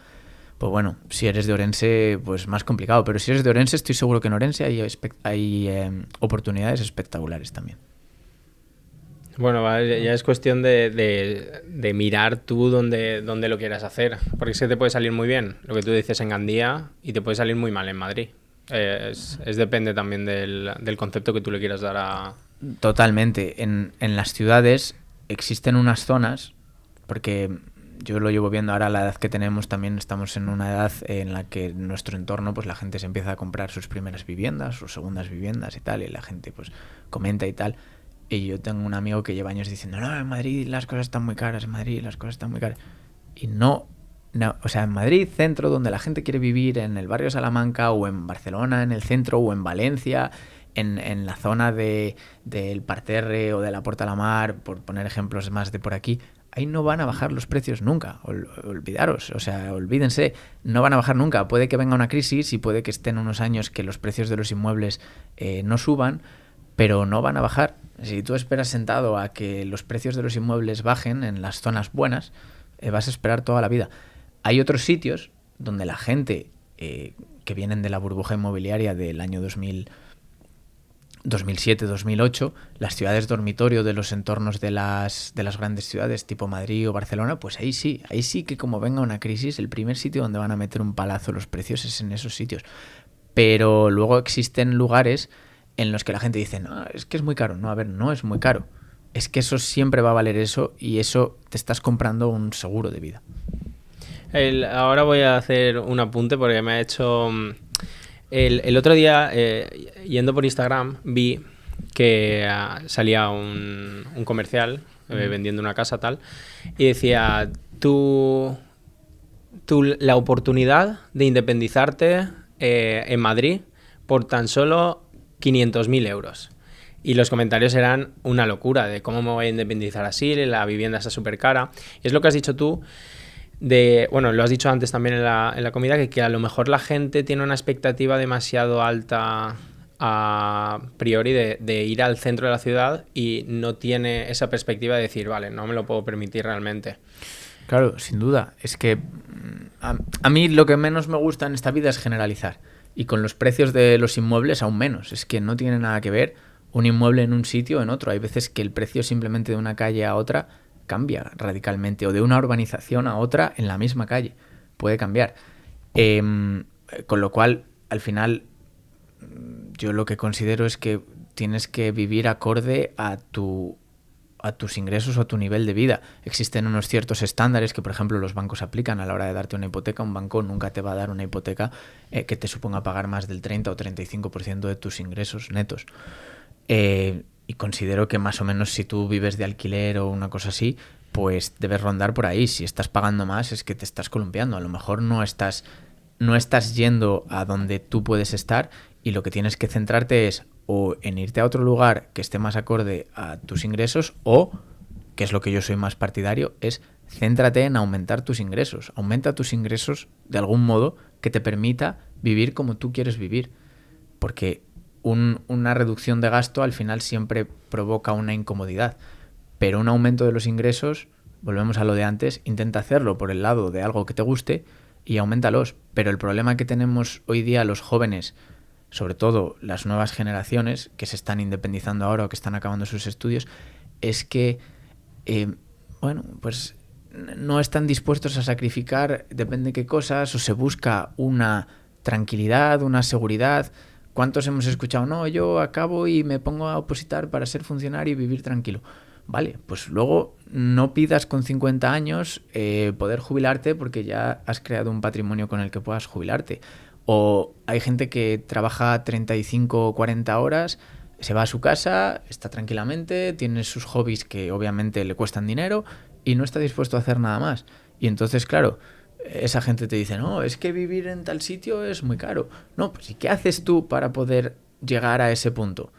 [SPEAKER 1] Pues bueno, si eres de Orense, pues más complicado, pero si eres de Orense, estoy seguro que en Orense hay oportunidades espectaculares también.
[SPEAKER 3] Bueno, vale, ya es cuestión de mirar tú dónde lo quieras hacer. Porque es que te puede salir muy bien lo que tú dices en Gandía y te puede salir muy mal en Madrid. Depende también del concepto que tú le quieras dar a...
[SPEAKER 1] Totalmente. En las ciudades existen unas zonas, porque yo lo llevo viendo ahora a la edad que tenemos, también estamos en una edad en la que en nuestro entorno pues la gente se empieza a comprar sus primeras viviendas, sus segundas viviendas y tal, y la gente pues comenta y tal. Y yo tengo un amigo que lleva años diciendo, no, en Madrid las cosas están muy caras, en Madrid las cosas están muy caras. Y no, o sea, en Madrid, centro, donde la gente quiere vivir, en el barrio Salamanca, o en Barcelona, en el centro, o en Valencia, en la zona del Parterre o de la Porta a la Mar, por poner ejemplos más de por aquí, ahí no van a bajar los precios nunca. Olvidaros, o sea, olvídense, no van a bajar nunca. Puede que venga una crisis y puede que estén unos años que los precios de los inmuebles no suban, pero no van a bajar. Si tú esperas sentado a que los precios de los inmuebles bajen en las zonas buenas, vas a esperar toda la vida. Hay otros sitios donde la gente que vienen de la burbuja inmobiliaria del año 2007-2008, las ciudades dormitorio de los entornos de las grandes ciudades tipo Madrid o Barcelona, pues ahí sí que como venga una crisis, el primer sitio donde van a meter un palazo los precios es en esos sitios. Pero luego existen lugares en los que la gente dice, no, es que es muy caro. No, a ver, no es muy caro. Es que eso siempre va a valer eso y eso te estás comprando un seguro de vida.
[SPEAKER 3] Ahora voy a hacer un apunte porque me ha hecho... El otro día, yendo por Instagram, vi que salía un comercial vendiendo una casa tal y decía, la oportunidad de independizarte en Madrid por tan solo 500.000 euros. Y los comentarios eran una locura de cómo me voy a independizar así, la vivienda está súper cara. Y es lo que has dicho tú, bueno, lo has dicho antes también en la comida, que a lo mejor la gente tiene una expectativa demasiado alta a priori de ir al centro de la ciudad y no tiene esa perspectiva de decir, vale, no me lo puedo permitir realmente.
[SPEAKER 1] Claro, sin duda. Es que a mí lo que menos me gusta en esta vida es generalizar. Y con los precios de los inmuebles aún menos. Es que no tiene nada que ver un inmueble en un sitio o en otro. Hay veces que el precio simplemente de una calle a otra cambia radicalmente. O de una urbanización a otra en la misma calle. Puede cambiar. Con lo cual, al final, yo lo que considero es que tienes que vivir acorde a tu a tus ingresos o a tu nivel de vida. Existen unos ciertos estándares que, por ejemplo, los bancos aplican a la hora de darte una hipoteca. Un banco nunca te va a dar una hipoteca que te suponga pagar más del 30 o 35% de tus ingresos netos. Y considero que más o menos si tú vives de alquiler o una cosa así, pues debes rondar por ahí. Si estás pagando más es que te estás columpiando. A lo mejor no estás yendo a donde tú puedes estar, y lo que tienes que centrarte es o en irte a otro lugar que esté más acorde a tus ingresos, o, que es lo que yo soy más partidario, es céntrate en aumentar tus ingresos. Aumenta tus ingresos de algún modo que te permita vivir como tú quieres vivir. Porque una reducción de gasto al final siempre provoca una incomodidad. Pero un aumento de los ingresos, volvemos a lo de antes, intenta hacerlo por el lado de algo que te guste y aumentalos. Pero el problema que tenemos hoy día los jóvenes, sobre todo las nuevas generaciones que se están independizando ahora o que están acabando sus estudios, es que pues no están dispuestos a sacrificar depende de qué cosas, o se busca una tranquilidad, una seguridad. ¿Cuántos hemos escuchado? No, yo acabo y me pongo a opositar para ser funcionario y vivir tranquilo. Vale, pues luego no pidas con 50 años poder jubilarte porque ya has creado un patrimonio con el que puedas jubilarte. O hay gente que trabaja 35 o 40 horas, se va a su casa, está tranquilamente, tiene sus hobbies que obviamente le cuestan dinero y no está dispuesto a hacer nada más. Y entonces, claro, esa gente te dice, no, es que vivir en tal sitio es muy caro. No, pues ¿y qué haces tú para poder llegar a ese punto?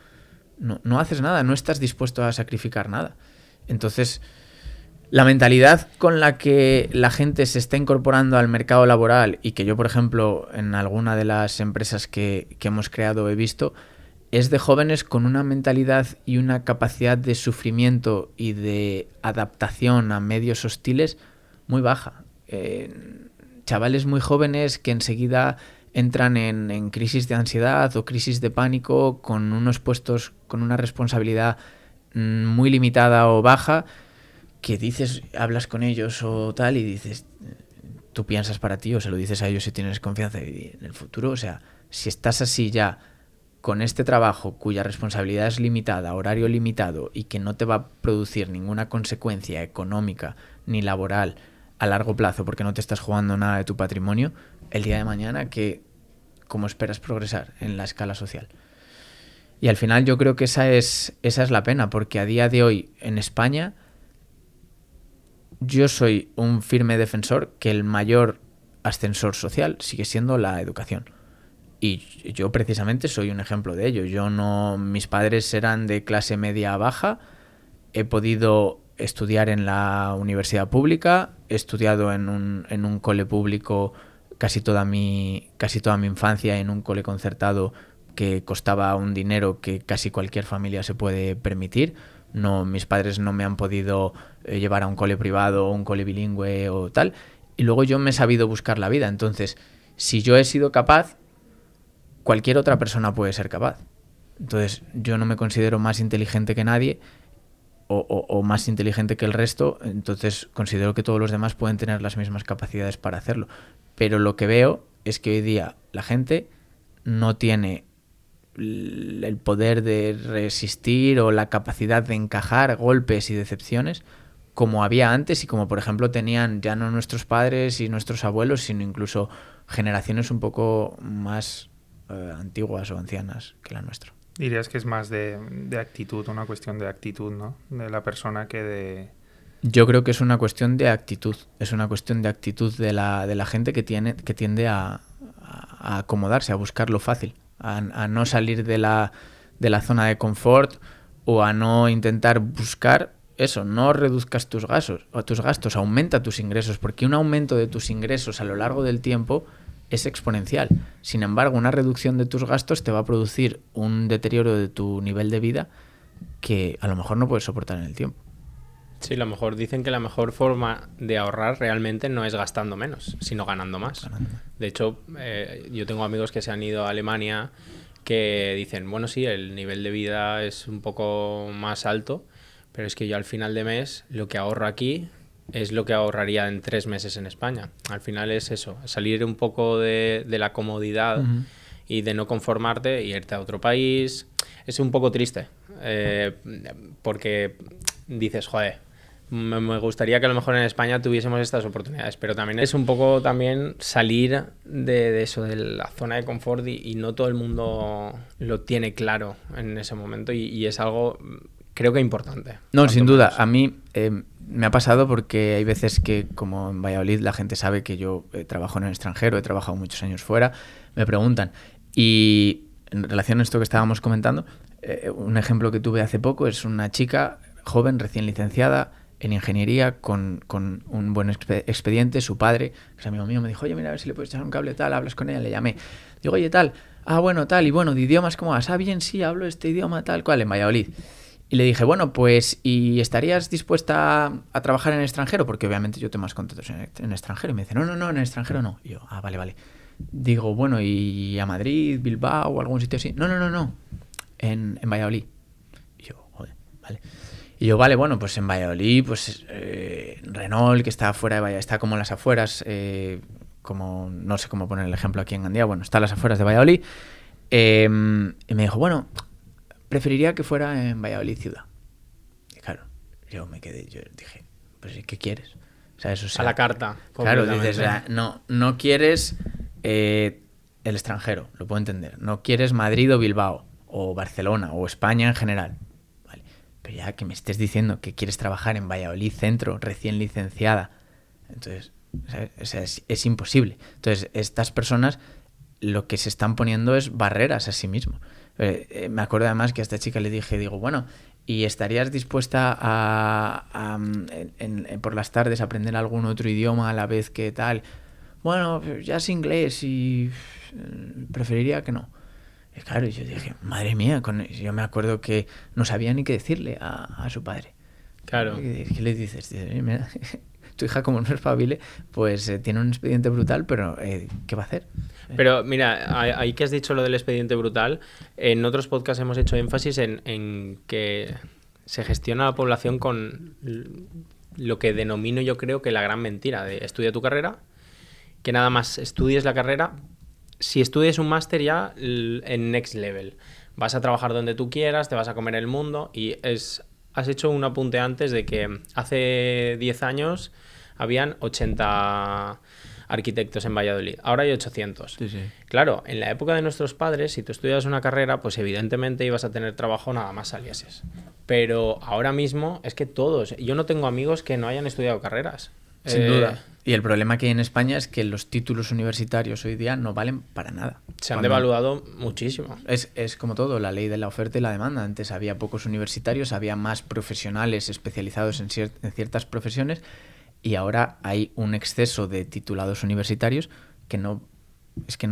[SPEAKER 1] No haces nada, no estás dispuesto a sacrificar nada. Entonces, la mentalidad con la que la gente se está incorporando al mercado laboral, y que yo, por ejemplo, en alguna de las empresas que hemos creado he visto, es de jóvenes con una mentalidad y una capacidad de sufrimiento y de adaptación a medios hostiles muy baja. Chavales muy jóvenes que enseguida entran en crisis de ansiedad o crisis de pánico, con unos puestos con una responsabilidad muy limitada o baja, que dices, hablas con ellos o tal y dices, tú piensas para ti o se lo dices a ellos si tienes confianza en el futuro. O sea, si estás así ya con este trabajo cuya responsabilidad es limitada, horario limitado, y que no te va a producir ninguna consecuencia económica ni laboral a largo plazo porque no te estás jugando nada de tu patrimonio, el día de mañana, ¿cómo esperas progresar en la escala social? Y al final yo creo que esa es la pena, porque a día de hoy en España yo soy un firme defensor que el mayor ascensor social sigue siendo la educación. Y yo precisamente soy un ejemplo de ello. Mis padres eran de clase media baja, he podido estudiar en la universidad pública, he estudiado en un cole público casi toda mi infancia, en un cole concertado que costaba un dinero que casi cualquier familia se puede permitir. Mis padres no me han podido llevar a un cole privado o un cole bilingüe o tal. Y luego yo me he sabido buscar la vida. Entonces, si yo he sido capaz, cualquier otra persona puede ser capaz. Entonces, yo no me considero más inteligente que nadie o más inteligente que el resto. Entonces, considero que todos los demás pueden tener las mismas capacidades para hacerlo. Pero lo que veo es que hoy día la gente no tiene el poder de resistir o la capacidad de encajar golpes y decepciones como había antes, y como por ejemplo tenían ya no nuestros padres y nuestros abuelos, sino incluso generaciones un poco más antiguas o ancianas que la nuestra.
[SPEAKER 2] Dirías que es más de actitud, una cuestión de actitud, ¿no? De la persona que de...
[SPEAKER 1] Yo creo que es una cuestión de actitud. Es una cuestión de actitud de la gente que tiende a acomodarse, a buscar lo fácil, a no salir de la zona de confort, o a no intentar buscar eso. No reduzcas tus gastos, aumenta tus ingresos, porque un aumento de tus ingresos a lo largo del tiempo es exponencial. Sin embargo, una reducción de tus gastos te va a producir un deterioro de tu nivel de vida que a lo mejor no puedes soportar en el tiempo.
[SPEAKER 3] Sí, dicen que la mejor forma de ahorrar realmente no es gastando menos, sino ganando más. De hecho, yo tengo amigos que se han ido a Alemania que dicen, bueno, sí, el nivel de vida es un poco más alto, pero es que yo al final de mes lo que ahorro aquí es lo que ahorraría en 3 meses en España. Al final es eso, salir un poco de la comodidad y de no conformarte y irte a otro país. Es un poco triste, porque dices, joder, me gustaría que a lo mejor en España tuviésemos estas oportunidades, pero también es un poco también salir de eso, de la zona de confort y no todo el mundo lo tiene claro en ese momento y es algo, creo que importante.
[SPEAKER 1] No, sin duda. A mí me ha pasado porque hay veces que, como en Valladolid, la gente sabe que yo trabajo en el extranjero, he trabajado muchos años fuera, me preguntan. Y en relación a esto que estábamos comentando, un ejemplo que tuve hace poco es una chica joven, recién licenciada, en ingeniería, con un buen expediente. Su padre, que es amigo mío, me dijo, oye, mira, a ver si le puedes echar un cable, tal, hablas con ella, le llamé. Digo, oye, tal, bueno, tal, y bueno, de idiomas, ¿cómo vas? Bien, sí, hablo este idioma, tal cual, en Valladolid. Y le dije, bueno, pues, ¿y estarías dispuesta a trabajar en el extranjero? Porque obviamente yo tengo más contactos en el extranjero. Y me dice, no, en el extranjero no. Y yo, vale. Digo, bueno, ¿y a Madrid, Bilbao o algún sitio así? No, en Valladolid. Y yo, joder, vale. Y yo, vale, bueno, pues en Valladolid, pues Renault, que está fuera de Valladolid, está como en las afueras, como, no sé cómo poner el ejemplo aquí en Gandía, bueno, está en las afueras de Valladolid. Y me dijo, bueno, preferiría que fuera en Valladolid ciudad. Y claro, yo me quedé, yo dije, pues ¿qué quieres? ¿Sabes? O sea,
[SPEAKER 3] a la carta.
[SPEAKER 1] Claro, dices, no quieres el extranjero, lo puedo entender. No quieres Madrid o Bilbao, o Barcelona, o España en general. Vale. Pero ya que me estés diciendo que quieres trabajar en Valladolid Centro, recién licenciada, entonces, ¿sabes? O sea, es imposible. Entonces, estas personas lo que se están poniendo es barreras a sí mismos. Me acuerdo además que a esta chica le dije, digo, bueno, ¿y estarías dispuesta por las tardes a aprender algún otro idioma a la vez que tal? Bueno, ya es inglés y preferiría que no. Y claro, yo dije, madre mía, yo me acuerdo que no sabía ni qué decirle a su padre.
[SPEAKER 3] Claro.
[SPEAKER 1] ¿Qué le dices? Mira, tu hija, como no es espabile, pues tiene un expediente brutal, pero ¿qué va a hacer?
[SPEAKER 3] Pero mira, ahí que has dicho lo del expediente brutal, en otros podcasts hemos hecho énfasis en que se gestiona la población con lo que denomino yo creo que la gran mentira de estudia tu carrera, que nada más estudies la carrera, si estudias un máster ya en next level, vas a trabajar donde tú quieras, te vas a comer el mundo y has hecho un apunte antes de que hace 10 años habían 80 arquitectos en Valladolid. Ahora hay 800.
[SPEAKER 1] Sí.
[SPEAKER 3] Claro, en la época de nuestros padres, si tú estudias una carrera, pues evidentemente ibas a tener trabajo nada más salieses. Pero ahora mismo es que todos... Yo no tengo amigos que no hayan estudiado carreras.
[SPEAKER 1] Sin duda. Y el problema que hay en España es que los títulos universitarios hoy día no valen para nada.
[SPEAKER 3] Se han devaluado muchísimo.
[SPEAKER 1] Es como todo, la ley de la oferta y la demanda. Antes había pocos universitarios, había más profesionales especializados en ciertas profesiones y ahora hay un exceso de titulados universitarios que no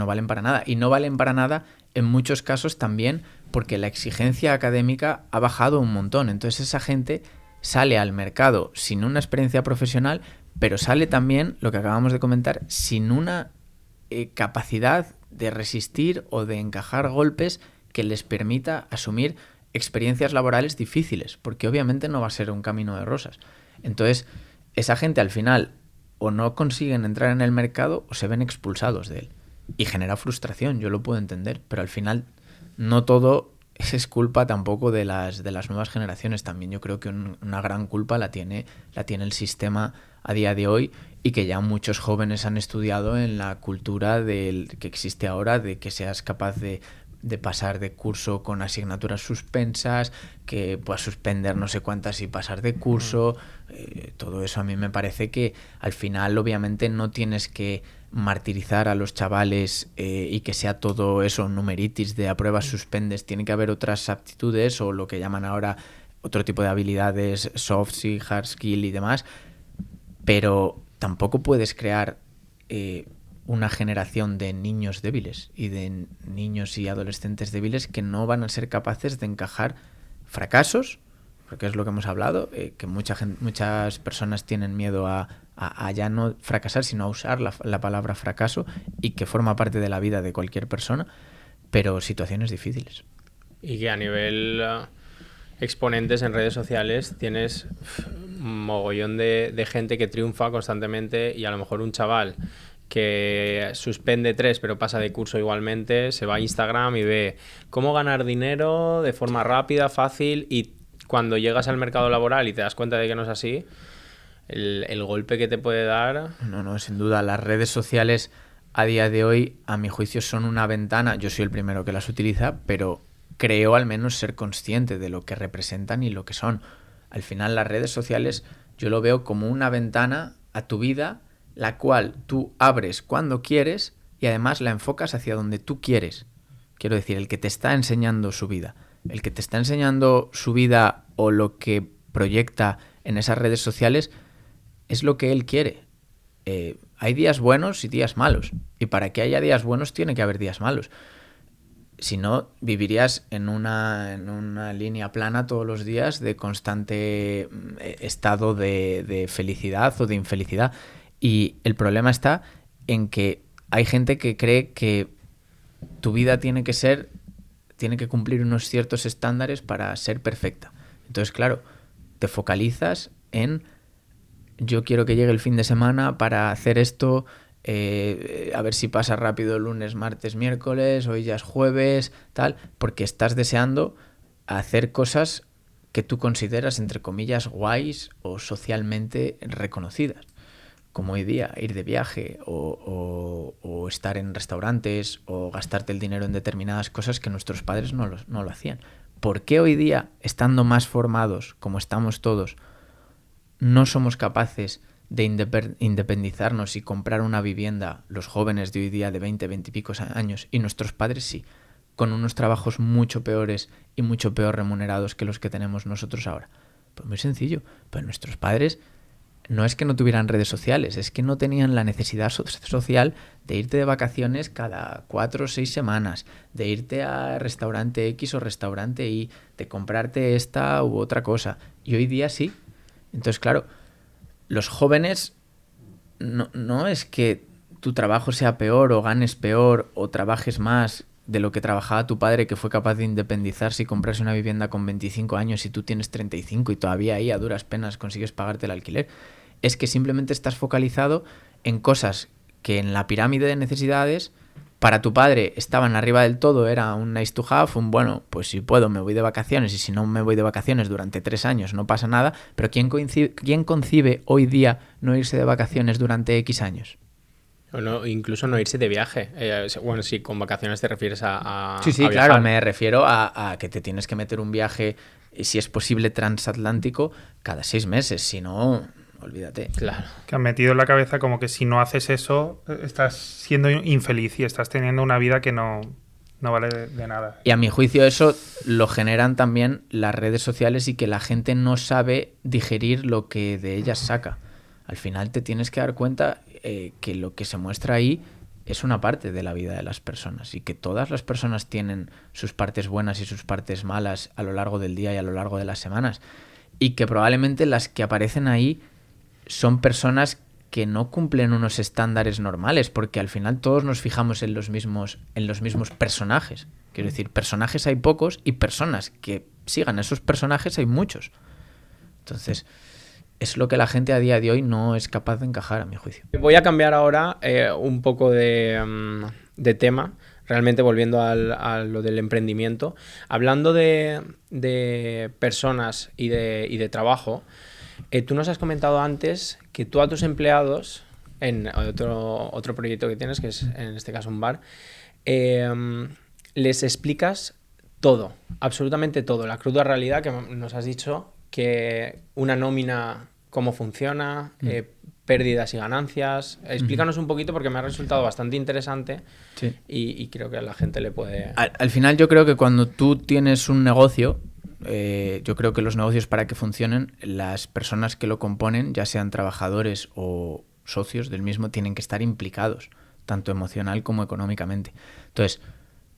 [SPEAKER 1] valen para nada. Y no valen para nada en muchos casos también porque la exigencia académica ha bajado un montón. Entonces esa gente sale al mercado sin una experiencia profesional, pero sale también, lo que acabamos de comentar, sin una capacidad de resistir o de encajar golpes que les permita asumir experiencias laborales difíciles, porque obviamente no va a ser un camino de rosas. Entonces, esa gente al final o no consiguen entrar en el mercado o se ven expulsados de él. Y genera frustración, yo lo puedo entender, pero al final no todo es culpa tampoco de las nuevas generaciones. También yo creo que una gran culpa la tiene el sistema a día de hoy y que ya muchos jóvenes han estudiado en la cultura que existe ahora, de que seas capaz de pasar de curso con asignaturas suspensas, que puedas suspender no sé cuántas y pasar de curso. Todo eso a mí me parece que al final obviamente no tienes que martirizar a los chavales y que sea todo eso numeritis de apruebas, suspendes. Tiene que haber otras aptitudes o lo que llaman ahora otro tipo de habilidades, soft skill, hard skill y demás, pero tampoco puedes crear una generación de niños débiles y de niños y adolescentes débiles que no van a ser capaces de encajar fracasos, porque es lo que hemos hablado, que muchas personas tienen miedo a ya no fracasar, sino a usar la palabra fracaso, y que forma parte de la vida de cualquier persona, pero situaciones difíciles.
[SPEAKER 3] Y que a nivel exponentes en redes sociales tienes un mogollón de gente que triunfa constantemente y a lo mejor un chaval que suspende 3 pero pasa de curso igualmente, se va a Instagram y ve cómo ganar dinero de forma rápida, fácil y cuando llegas al mercado laboral y te das cuenta de que no es así, el golpe que te puede dar...
[SPEAKER 1] No, sin duda. Las redes sociales a día de hoy, a mi juicio, son una ventana. Yo soy el primero que las utiliza, pero creo al menos ser consciente de lo que representan y lo que son. Al final, las redes sociales yo lo veo como una ventana a tu vida, la cual tú abres cuando quieres y además la enfocas hacia donde tú quieres. Quiero decir, el que te está enseñando su vida. El que te está enseñando su vida o lo que proyecta en esas redes sociales es lo que él quiere. Hay días buenos y días malos. Y para que haya días buenos tiene que haber días malos. Si no, vivirías en una línea plana todos los días de constante estado de felicidad o de infelicidad. Y el problema está en que hay gente que cree que tu vida tiene que cumplir unos ciertos estándares para ser perfecta. Entonces, claro, te focalizas en yo quiero que llegue el fin de semana para hacer esto, a ver si pasa rápido lunes, martes, miércoles, hoy ya es jueves, tal, porque estás deseando hacer cosas que tú consideras, entre comillas, guays o socialmente reconocidas. Como hoy día, ir de viaje o estar en restaurantes o gastarte el dinero en determinadas cosas que nuestros padres no lo hacían. ¿Por qué hoy día, estando más formados, como estamos todos, no somos capaces de independizarnos y comprar una vivienda, los jóvenes de hoy día de 20, 20 y pico años, y nuestros padres sí, con unos trabajos mucho peores y mucho peor remunerados que los que tenemos nosotros ahora? Pues muy sencillo, pues nuestros padres no es que no tuvieran redes sociales, es que no tenían la necesidad social de irte de vacaciones cada 4 o 6 semanas, de irte a restaurante X o restaurante Y, de comprarte esta u otra cosa. Y hoy día sí. Entonces, claro, los jóvenes no es que tu trabajo sea peor o ganes peor o trabajes más de lo que trabajaba tu padre, que fue capaz de independizarse y comprarse una vivienda con 25 años y tú tienes 35 y todavía ahí a duras penas consigues pagarte el alquiler. Es que simplemente estás focalizado en cosas que en la pirámide de necesidades para tu padre estaban arriba del todo, era un nice to have, un bueno, pues si puedo me voy de vacaciones y si no me voy de vacaciones durante 3 años no pasa nada, pero ¿quién concibe hoy día no irse de vacaciones durante X años?
[SPEAKER 3] O no, incluso no irse de viaje. Bueno, si con vacaciones te refieres a
[SPEAKER 1] Sí,
[SPEAKER 3] a
[SPEAKER 1] claro,
[SPEAKER 3] viajar.
[SPEAKER 1] me refiero a que te tienes que meter un viaje, si es posible, transatlántico cada 6 meses, si no, olvídate.
[SPEAKER 3] Claro.
[SPEAKER 2] Que han metido en la cabeza como que si no haces eso, estás siendo infeliz y estás teniendo una vida que no vale de nada.
[SPEAKER 1] Y a mi juicio eso lo generan también las redes sociales y que la gente no sabe digerir lo que de ellas saca. Al final te tienes que dar cuenta que lo que se muestra ahí es una parte de la vida de las personas y que todas las personas tienen sus partes buenas y sus partes malas a lo largo del día y a lo largo de las semanas. Y que probablemente las que aparecen ahí son personas que no cumplen unos estándares normales, porque al final todos nos fijamos en los mismos personajes. Quiero decir, personajes hay pocos y personas que sigan esos personajes hay muchos. Entonces, es lo que la gente a día de hoy no es capaz de encajar, a mi juicio.
[SPEAKER 3] Voy a cambiar ahora un poco de tema, realmente volviendo a lo del emprendimiento. Hablando de personas y de trabajo, tú nos has comentado antes que tú a tus empleados, en otro proyecto que tienes, que es en este caso un bar, les explicas todo, absolutamente todo, la cruda realidad que nos has dicho, que una nómina, cómo funciona, pérdidas y ganancias. Explícanos un poquito porque me ha resultado bastante interesante.
[SPEAKER 1] Sí.
[SPEAKER 3] Y creo que a la gente le puede...
[SPEAKER 1] Al final yo creo que cuando tú tienes un negocio, yo creo que los negocios, para que funcionen, las personas que lo componen, ya sean trabajadores o socios del mismo, tienen que estar implicados, tanto emocional como económicamente. Entonces,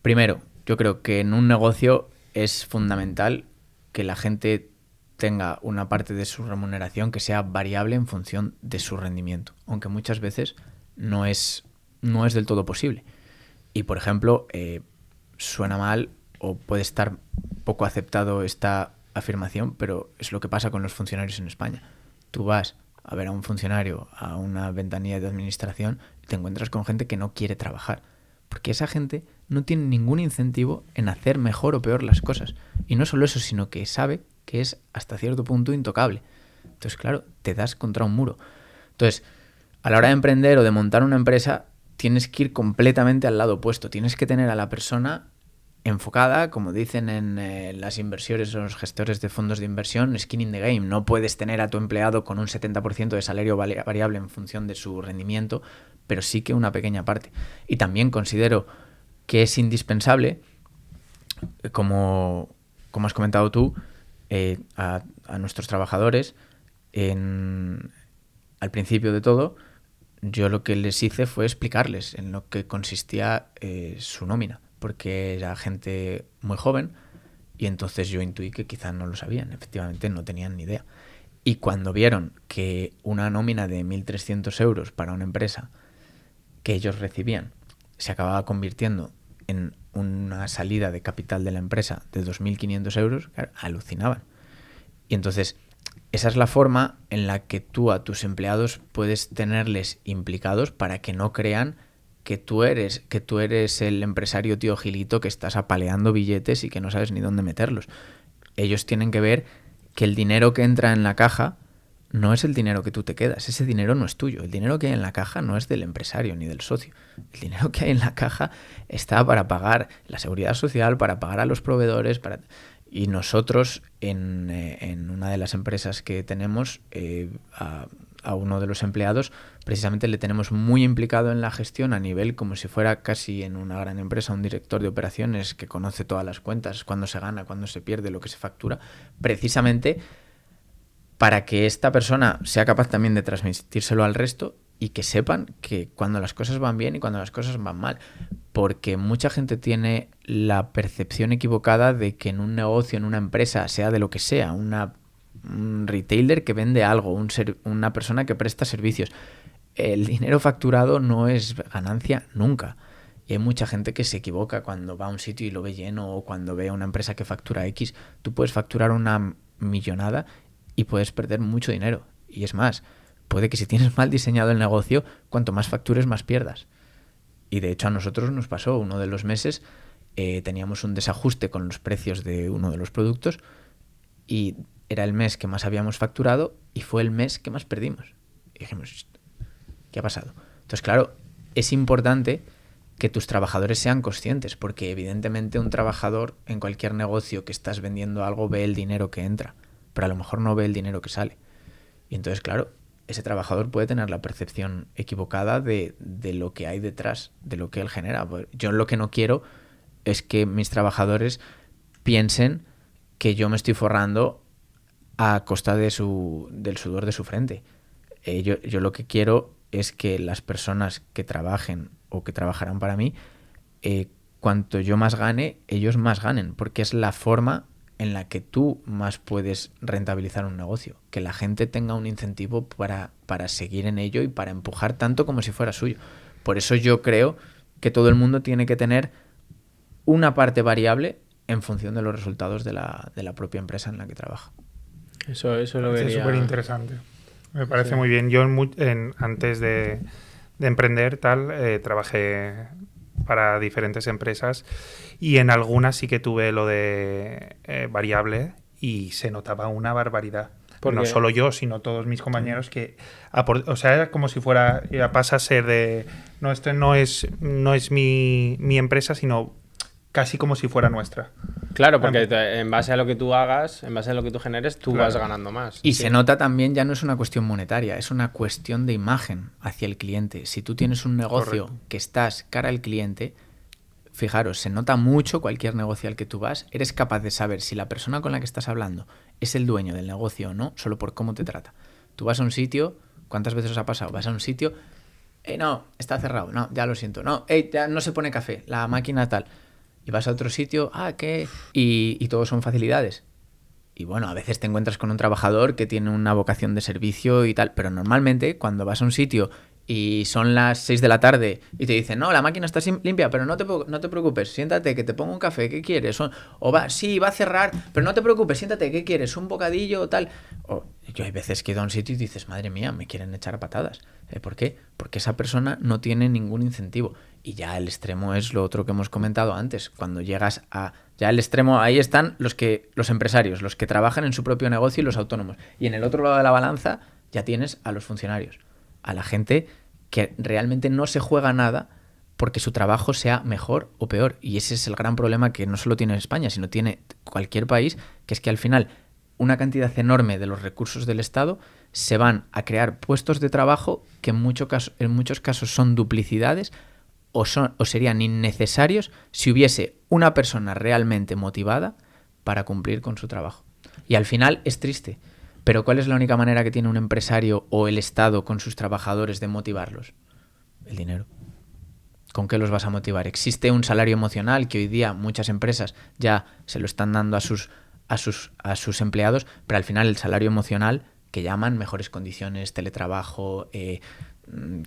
[SPEAKER 1] primero, yo creo que en un negocio es fundamental que la gente tenga una parte de su remuneración que sea variable en función de su rendimiento, aunque muchas veces no es del todo posible. Y, por ejemplo, suena mal o puede estar poco aceptado esta afirmación, pero es lo que pasa con los funcionarios en España. Tú vas a ver a un funcionario a una ventanilla de administración y te encuentras con gente que no quiere trabajar, porque esa gente no tiene ningún incentivo en hacer mejor o peor las cosas. Y no solo eso, sino que sabe que es hasta cierto punto intocable. Entonces, claro, te das contra un muro. Entonces, a la hora de emprender o de montar una empresa, tienes que ir completamente al lado opuesto. Tienes que tener a la persona enfocada, como dicen en las inversores o los gestores de fondos de inversión, skin in the game. No puedes tener a tu empleado con un 70% de salario variable en función de su rendimiento, pero sí que una pequeña parte. Y también considero que es indispensable, como has comentado tú, a nuestros trabajadores, al principio de todo, yo lo que les hice fue explicarles en lo que consistía su nómina, porque era gente muy joven y entonces yo intuí que quizás no lo sabían, efectivamente no tenían ni idea. Y cuando vieron que una nómina de 1.300 euros para una empresa que ellos recibían se acababa convirtiendo en una salida de capital de la empresa de 2.500 euros, claro, alucinaban. Y entonces esa es la forma en la que tú a tus empleados puedes tenerles implicados para que no crean que tú eres el empresario tío Gilito que estás apaleando billetes y que no sabes ni dónde meterlos. Ellos tienen que ver que el dinero que entra en la caja no es el dinero que tú te quedas. Ese dinero no es tuyo. El dinero que hay en la caja no es del empresario ni del socio. El dinero que hay en la caja está para pagar la seguridad social, para pagar a los proveedores, Y nosotros, en una de las empresas que tenemos, a uno de los empleados, precisamente le tenemos muy implicado en la gestión a nivel como si fuera casi en una gran empresa, un director de operaciones que conoce todas las cuentas, cuándo se gana, cuándo se pierde, lo que se factura, precisamente para que esta persona sea capaz también de transmitírselo al resto y que sepan que cuando las cosas van bien y cuando las cosas van mal. Porque mucha gente tiene la percepción equivocada de que en un negocio, en una empresa, sea de lo que sea, un retailer que vende algo, una persona que presta servicios, el dinero facturado no es ganancia nunca. Y hay mucha gente que se equivoca cuando va a un sitio y lo ve lleno, o cuando ve a una empresa que factura X. Tú puedes facturar una millonada y puedes perder mucho dinero. Y es más, puede que si tienes mal diseñado el negocio, cuanto más factures, más pierdas. Y de hecho a nosotros nos pasó uno de los meses, teníamos un desajuste con los precios de uno de los productos y era el mes que más habíamos facturado y fue el mes que más perdimos. Y dijimos, ¿qué ha pasado? Entonces, claro, es importante que tus trabajadores sean conscientes, porque evidentemente un trabajador en cualquier negocio que estás vendiendo algo ve el dinero que entra, pero a lo mejor no ve el dinero que sale. Y entonces, claro, ese trabajador puede tener la percepción equivocada de lo que hay detrás, de lo que él genera. Yo lo que no quiero es que mis trabajadores piensen que yo me estoy forrando a costa del sudor de su frente. Yo lo que quiero es que las personas que trabajen o que trabajarán para mí, cuanto yo más gane, ellos más ganen, porque es la forma en la que tú más puedes rentabilizar un negocio, que la gente tenga un incentivo para seguir en ello y para empujar tanto como si fuera suyo. Por eso yo creo que todo el mundo tiene que tener una parte variable en función de los resultados de la propia empresa en la que trabaja.
[SPEAKER 3] Eso lo vería...
[SPEAKER 2] Es súper interesante. Me parece muy bien. Yo antes de emprender trabajé para diferentes empresas y en algunas sí que tuve lo de variable y se notaba una barbaridad. No solo yo, sino todos mis compañeros que... O sea, era como si fuera... Ya pasa a ser de... No, esto no es mi empresa, sino casi como si fuera nuestra.
[SPEAKER 3] Claro, porque en base a lo que tú hagas, en base a lo que tú generes, tú vas ganando más.
[SPEAKER 1] Y se nota también, ya no es una cuestión monetaria, es una cuestión de imagen hacia el cliente. Si tú tienes un negocio que estás cara al cliente, fijaros, se nota mucho cualquier negocio al que tú vas, eres capaz de saber si la persona con la que estás hablando es el dueño del negocio o no, solo por cómo te trata. Tú vas a un sitio, ¿cuántas veces os ha pasado? Vas a un sitio, no, está cerrado, no, ya lo siento, no, ya no se pone café, la máquina tal... Y vas a otro sitio, ¿qué? Y todos son facilidades. Y bueno, a veces te encuentras con un trabajador que tiene una vocación de servicio y tal, pero normalmente cuando vas a un sitio y son las 6 de la tarde y te dicen, no, la máquina está limpia, pero no te preocupes, siéntate, que te pongo un café, ¿qué quieres? Sí, va a cerrar, pero no te preocupes, siéntate, ¿qué quieres? ¿Un bocadillo o tal? Yo hay veces que he ido a un sitio y dices, madre mía, me quieren echar a patadas. ¿Por qué? Porque esa persona no tiene ningún incentivo. Y ya el extremo es lo otro que hemos comentado antes. Cuando llegas a... Ya el extremo, ahí están los empresarios, los que trabajan en su propio negocio y los autónomos. Y en el otro lado de la balanza ya tienes a los funcionarios, a la gente que realmente no se juega nada porque su trabajo sea mejor o peor. Y ese es el gran problema que no solo tiene España, sino tiene cualquier país, que es que al final una cantidad enorme de los recursos del Estado se van a crear puestos de trabajo que en muchos casos son duplicidades o serían innecesarios si hubiese una persona realmente motivada para cumplir con su trabajo. Y al final es triste, pero ¿cuál es la única manera que tiene un empresario o el Estado con sus trabajadores de motivarlos? El dinero. ¿Con qué los vas a motivar? Existe un salario emocional que hoy día muchas empresas ya se lo están dando a sus empleados, pero al final el salario emocional que llaman mejores condiciones, teletrabajo,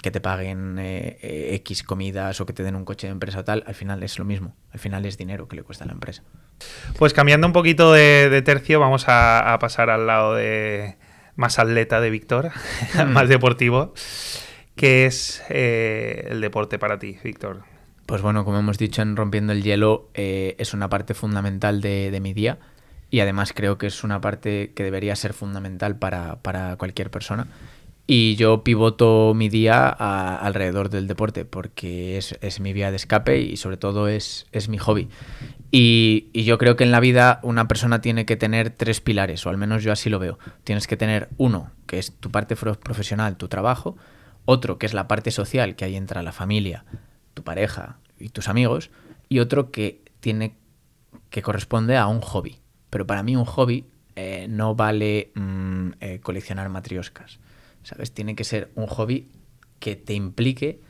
[SPEAKER 1] que te paguen X comidas o que te den un coche de empresa o tal, al final es lo mismo. Al final es dinero que le cuesta a la empresa.
[SPEAKER 2] Pues cambiando un poquito de tercio, vamos a pasar al lado más atleta de Víctor, más deportivo. ¿Qué es el deporte para ti, Víctor?
[SPEAKER 1] Pues bueno, como hemos dicho en Rompiendo el Hielo, es una parte fundamental de mi día y además creo que es una parte que debería ser fundamental para cualquier persona. Y yo pivoto mi día alrededor del deporte porque es mi vía de escape y sobre todo es mi hobby. Y yo creo que en la vida una persona tiene que tener 3 pilares, o al menos yo así lo veo. Tienes que tener uno, que es tu parte profesional, tu trabajo. Otro, que es la parte social, que ahí entra la familia, tu pareja y tus amigos. Y otro que corresponde a un hobby. Pero para mí un hobby no vale coleccionar matrioscas. ¿Sabes? Tiene que ser un hobby que te implique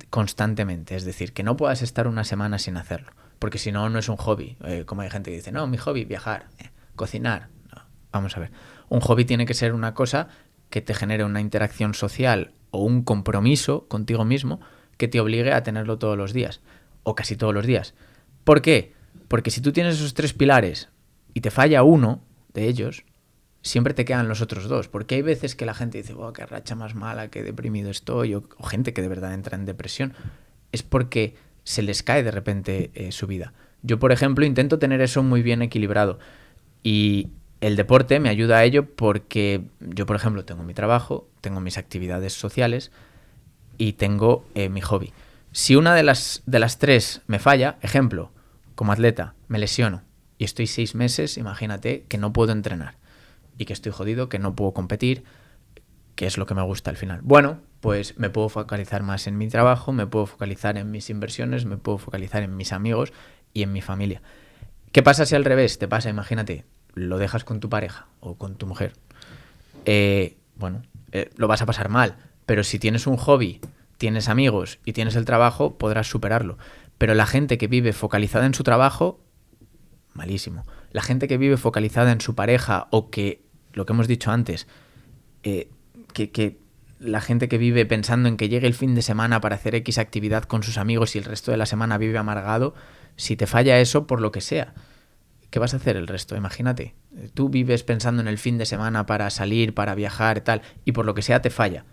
[SPEAKER 1] constantemente. Es decir, que no puedas estar una semana sin hacerlo. Porque si no, no es un hobby. Como hay gente que dice, no, mi hobby, viajar, cocinar. No. Vamos a ver. Un hobby tiene que ser una cosa que te genere una interacción social o un compromiso contigo mismo que te obligue a tenerlo todos los días. O casi todos los días. ¿Por qué? Porque si tú tienes esos 3 pilares y te falla uno de ellos, siempre te quedan los otros 2, porque hay veces que la gente dice, oh, qué racha más mala, qué deprimido estoy, o gente que de verdad entra en depresión, es porque se les cae de repente su vida. Yo, por ejemplo, intento tener eso muy bien equilibrado y el deporte me ayuda a ello porque yo, por ejemplo, tengo mi trabajo, tengo mis actividades sociales y tengo mi hobby. Si una de las 3 me falla, ejemplo, como atleta, me lesiono y estoy 6 meses, imagínate, que no puedo entrenar. Y que estoy jodido, que no puedo competir, que es lo que me gusta al final. Bueno, pues me puedo focalizar más en mi trabajo, me puedo focalizar en mis inversiones, me puedo focalizar en mis amigos y en mi familia. ¿Qué pasa si al revés te pasa? Imagínate, lo dejas con tu pareja o con tu mujer. Lo vas a pasar mal, pero si tienes un hobby, tienes amigos y tienes el trabajo, podrás superarlo. Pero la gente que vive focalizada en su trabajo, malísimo. La gente que vive focalizada en su pareja o que, lo que hemos dicho antes, que la gente que vive pensando en que llegue el fin de semana para hacer X actividad con sus amigos y el resto de la semana vive amargado, si te falla eso por lo que sea, ¿qué vas a hacer el resto? Imagínate, tú vives pensando en el fin de semana para salir, para viajar y tal, y por lo que sea te falla.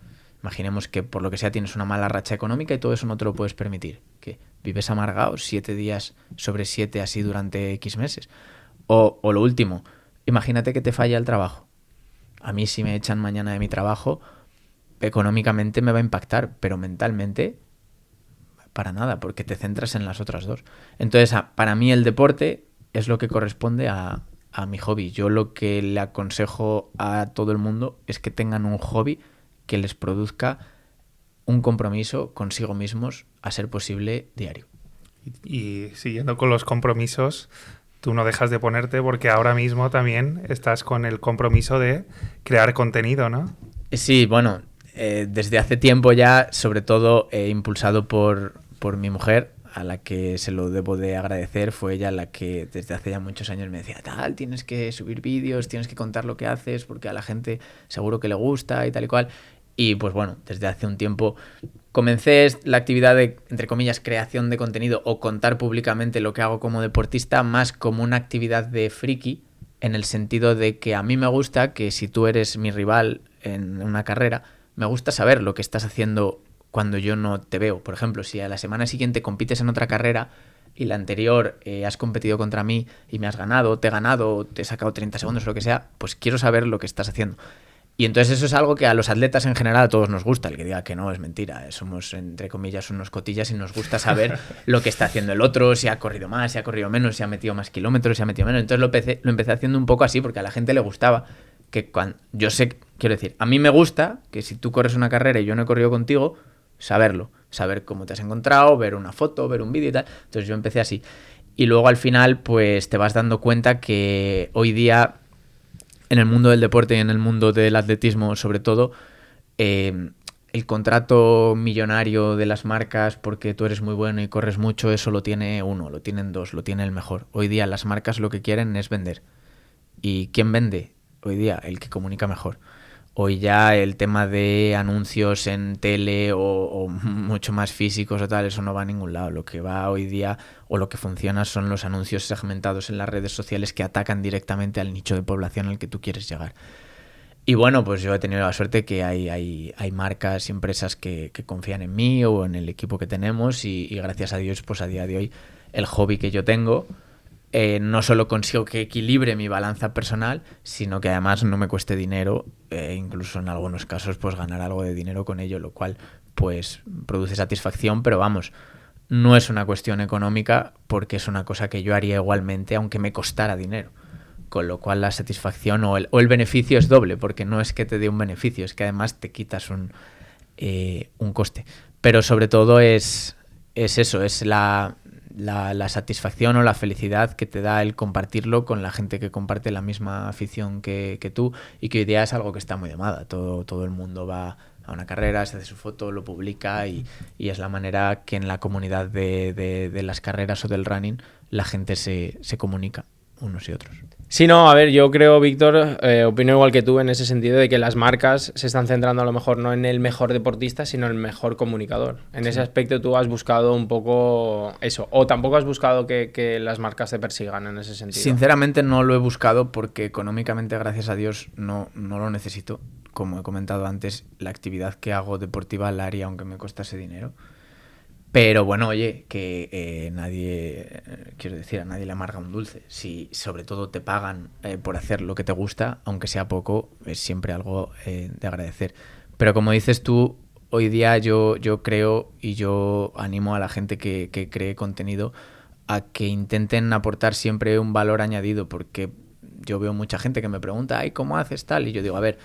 [SPEAKER 1] Imaginemos que por lo que sea tienes una mala racha económica y todo eso no te lo puedes permitir. ¿Qué? ¿Vives amargado 7 días sobre 7 así durante X meses? O lo último, imagínate que te falla el trabajo. A mí si me echan mañana de mi trabajo, económicamente me va a impactar, pero mentalmente para nada, porque te centras en las otras 2. Entonces, para mí el deporte es lo que corresponde a mi hobby. Yo lo que le aconsejo a todo el mundo es que tengan un hobby que les produzca un compromiso consigo mismos, a ser posible, diario.
[SPEAKER 2] Y siguiendo con los compromisos, tú no dejas de ponerte porque ahora mismo también estás con el compromiso de crear contenido, ¿no?
[SPEAKER 1] Sí, bueno, desde hace tiempo ya, sobre todo impulsado por mi mujer, a la que se lo debo de agradecer. Fue ella la que desde hace ya muchos años me decía, tal, tienes que subir vídeos, tienes que contar lo que haces porque a la gente seguro que le gusta y tal y cual. Y pues bueno, desde hace un tiempo comencé la actividad de, entre comillas, creación de contenido o contar públicamente lo que hago como deportista más como una actividad de friki, en el sentido de que a mí me gusta que si tú eres mi rival en una carrera, me gusta saber lo que estás haciendo cuando yo no te veo. Por ejemplo, si a la semana siguiente compites en otra carrera y la anterior has competido contra mí y me has ganado, te he ganado, te he sacado 30 segundos o lo que sea, pues quiero saber lo que estás haciendo. Y entonces eso es algo que a los atletas en general a todos nos gusta. El que diga que no es mentira. Somos, entre comillas, unos cotillas y nos gusta saber lo que está haciendo el otro, si ha corrido más, si ha corrido menos, si ha metido más kilómetros, si ha metido menos. Entonces lo empecé haciendo un poco así porque a la gente le gustaba. Que cuando, yo sé, quiero decir, a mí me gusta que si tú corres una carrera y yo no he corrido contigo, saberlo. Saber cómo te has encontrado, ver una foto, ver un vídeo y tal. Entonces yo empecé así. Y luego al final pues te vas dando cuenta que hoy día, en el mundo del deporte y en el mundo del atletismo sobre todo, el contrato millonario de las marcas porque tú eres muy bueno y corres mucho, eso lo tiene uno, lo tienen dos, lo tiene el mejor. Hoy día las marcas lo que quieren es vender. ¿Y quién vende? Hoy día el que comunica mejor. Hoy ya el tema de anuncios en tele o mucho más físicos o tal, eso no va a ningún lado. Lo que va hoy día o lo que funciona son los anuncios segmentados en las redes sociales que atacan directamente al nicho de población al que tú quieres llegar. Y bueno, pues yo he tenido la suerte que hay marcas y empresas que confían en mí o en el equipo que tenemos y gracias a Dios, pues a día de hoy, el hobby que yo tengo, no solo consigo que equilibre mi balanza personal, sino que además no me cueste dinero, incluso en algunos casos pues ganar algo de dinero con ello, lo cual pues produce satisfacción, pero vamos, no es una cuestión económica porque es una cosa que yo haría igualmente aunque me costara dinero, con lo cual la satisfacción o el beneficio es doble, porque no es que te dé un beneficio, es que además te quitas un coste, pero sobre todo es eso, es la satisfacción o la felicidad que te da el compartirlo con la gente que comparte la misma afición que tú y que hoy día es algo que está muy de moda. Todo el mundo va a una carrera, se hace su foto, lo publica y es la manera que en la comunidad de las carreras o del running la gente se comunica unos y otros.
[SPEAKER 3] Sí, no, a ver, yo creo, Víctor, opino igual que tú en ese sentido de que las marcas se están centrando a lo mejor no en el mejor deportista, sino en el mejor comunicador. En ese aspecto tú has buscado un poco eso, o tampoco has buscado que las marcas te persigan en ese sentido.
[SPEAKER 1] Sinceramente no lo he buscado porque económicamente, gracias a Dios, no lo necesito. Como he comentado antes, la actividad que hago deportiva la haría aunque me costase dinero. Pero bueno, oye, que quiero decir, a nadie le amarga un dulce. Si sobre todo te pagan por hacer lo que te gusta, aunque sea poco, es siempre algo de agradecer. Pero como dices tú, hoy día yo creo y yo animo a la gente que cree contenido a que intenten aportar siempre un valor añadido, porque yo veo mucha gente que me pregunta, ay, ¿cómo haces tal? Y yo digo, a ver,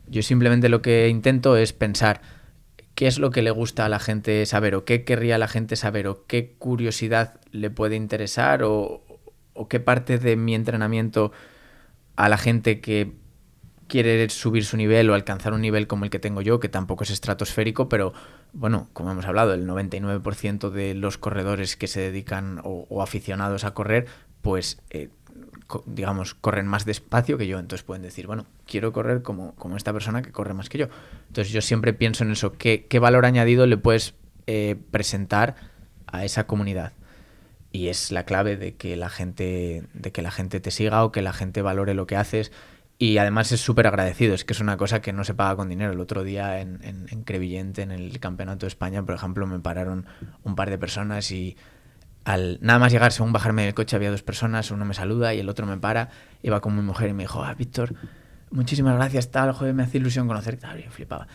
[SPEAKER 1] yo simplemente lo que intento es pensar qué es lo que le gusta a la gente saber o qué querría la gente saber o qué curiosidad le puede interesar o qué parte de mi entrenamiento a la gente que quiere subir su nivel o alcanzar un nivel como el que tengo yo, que tampoco es estratosférico, pero bueno, como hemos hablado, el 99% de los corredores que se dedican o aficionados a correr, pues digamos, corren más despacio que yo, entonces pueden decir, bueno, quiero correr como esta persona que corre más que yo. Entonces yo siempre pienso en eso, ¿qué valor añadido le puedes presentar a esa comunidad? Y es la clave de que la gente te siga o que la gente valore lo que haces. Y además es súper agradecido, es que es una cosa que no se paga con dinero. El otro día en Crevillente, en el Campeonato de España, por ejemplo, me pararon un par de personas y al nada más llegar, según bajarme del coche, había dos personas, uno me saluda y el otro me para, iba con mi mujer y me dijo, Víctor, muchísimas gracias, tal, joder, me hace ilusión conocerte, y yo flipaba.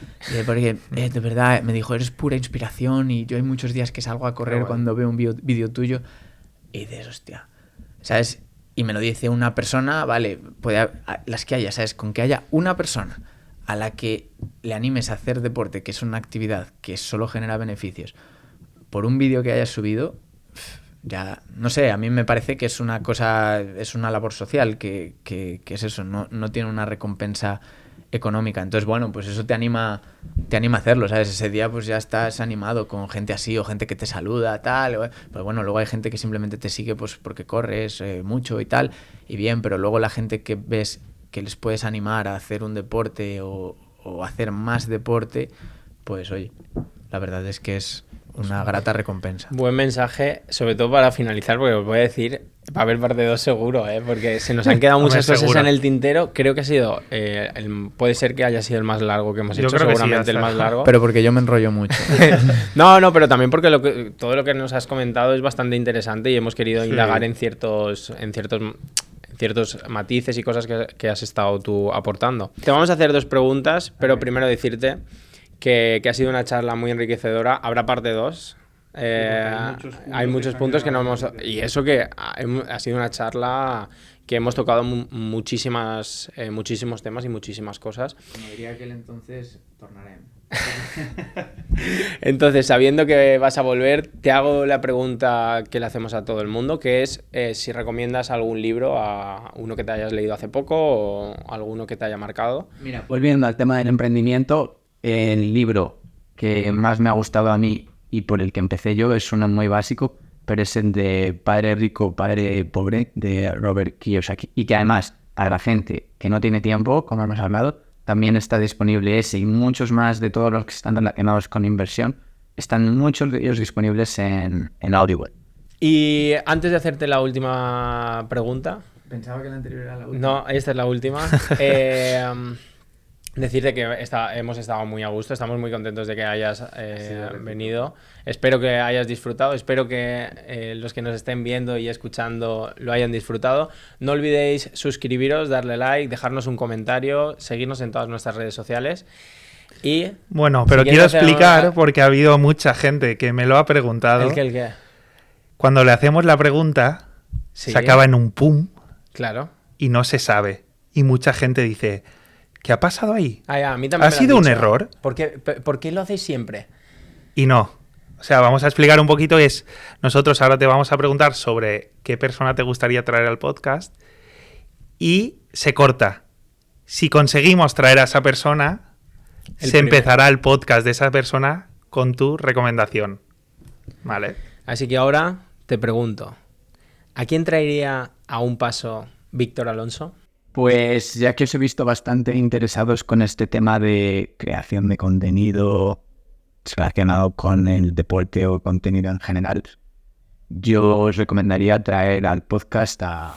[SPEAKER 1] Porque de verdad, me dijo, eres pura inspiración y yo hay muchos días que salgo a correr cuando veo un vídeo tuyo y dices, hostia, ¿sabes? Y me lo dice una persona, vale, las que haya, ¿sabes? Con que haya una persona a la que le animes a hacer deporte, que es una actividad que solo genera beneficios, por un vídeo que hayas subido, ya, no sé, a mí me parece que es una cosa, es una labor social, que es eso, no tiene una recompensa económica. Entonces, bueno, pues eso te anima a hacerlo, ¿sabes? Ese día pues ya estás animado con gente así o gente que te saluda, tal. Pues bueno, luego hay gente que simplemente te sigue pues porque corres mucho y tal, y bien, pero luego la gente que ves que les puedes animar a hacer un deporte o o hacer más deporte, pues oye, la verdad es que es una grata recompensa.
[SPEAKER 3] Buen mensaje, sobre todo para finalizar, porque os voy a decir, va a haber parte 2 seguro, porque se nos han quedado muchas cosas
[SPEAKER 2] seguro.
[SPEAKER 3] en el tintero. Creo que ha sido, puede ser que haya sido el más largo que hemos
[SPEAKER 2] Yo
[SPEAKER 3] hecho,
[SPEAKER 2] creo que sí,
[SPEAKER 3] seguramente
[SPEAKER 2] hasta-
[SPEAKER 3] el más largo.
[SPEAKER 1] Pero porque yo me enrollo mucho.
[SPEAKER 3] No, pero también porque todo lo que nos has comentado es bastante interesante y hemos querido
[SPEAKER 2] Sí.
[SPEAKER 3] indagar en ciertos matices y cosas que has estado tú aportando. Te vamos a hacer 2 preguntas, pero primero decirte que ha sido una charla muy enriquecedora. Habrá parte 2. Hay muchos puntos que no hemos... Y eso que ha sido una charla que hemos tocado muchísimos temas y muchísimas cosas.
[SPEAKER 1] Como diría aquel entonces, tornaremos.
[SPEAKER 3] Entonces, sabiendo que vas a volver, te hago la pregunta que le hacemos a todo el mundo, que es si recomiendas algún libro a uno que te hayas leído hace poco o alguno que te haya marcado.
[SPEAKER 4] Mira, volviendo al tema del emprendimiento, el libro que más me ha gustado a mí y por el que empecé yo es uno muy básico, pero es el de Padre Rico, Padre Pobre, de Robert Kiyosaki, y que además a la gente que no tiene tiempo, como hemos hablado, también está disponible ese y muchos más de todos los que están relacionados con inversión. Están muchos de ellos disponibles en Audible.
[SPEAKER 3] Y antes de hacerte la última pregunta...
[SPEAKER 1] Pensaba que la anterior era la última.
[SPEAKER 3] No, esta es la última. Decirte que hemos estado muy a gusto, estamos muy contentos de que hayas venido. Espero que hayas disfrutado, espero que los que nos estén viendo y escuchando lo hayan disfrutado. No olvidéis suscribiros, darle like, dejarnos un comentario, seguirnos en todas nuestras redes sociales. Y
[SPEAKER 2] Bueno, pero
[SPEAKER 3] si
[SPEAKER 2] quiero
[SPEAKER 3] quieres hacer
[SPEAKER 2] explicar,
[SPEAKER 3] una-
[SPEAKER 2] porque ha habido mucha gente que me lo ha preguntado.
[SPEAKER 3] ¿El qué?
[SPEAKER 2] Cuando le hacemos la pregunta,
[SPEAKER 3] Sí.
[SPEAKER 2] se acaba en un pum
[SPEAKER 3] Claro.
[SPEAKER 2] y no se sabe. Y mucha gente dice, ¿qué ha pasado ahí?
[SPEAKER 3] A mí también
[SPEAKER 2] ¿Ha
[SPEAKER 3] me lo han
[SPEAKER 2] sido un
[SPEAKER 3] dicho.
[SPEAKER 2] error?
[SPEAKER 3] ¿Por qué lo hacéis siempre?
[SPEAKER 2] Y no. O sea, vamos a explicar un poquito. Nosotros ahora te vamos a preguntar sobre qué persona te gustaría traer al podcast y se corta. Si conseguimos traer a esa persona, se empezará el podcast de esa persona con tu recomendación. ¿Vale?
[SPEAKER 3] Así que ahora te pregunto, ¿a quién traería a un paso Víctor Alonso?
[SPEAKER 4] Pues ya que os he visto bastante interesados con este tema de creación de contenido relacionado con el deporte o contenido en general, yo os recomendaría traer al podcast a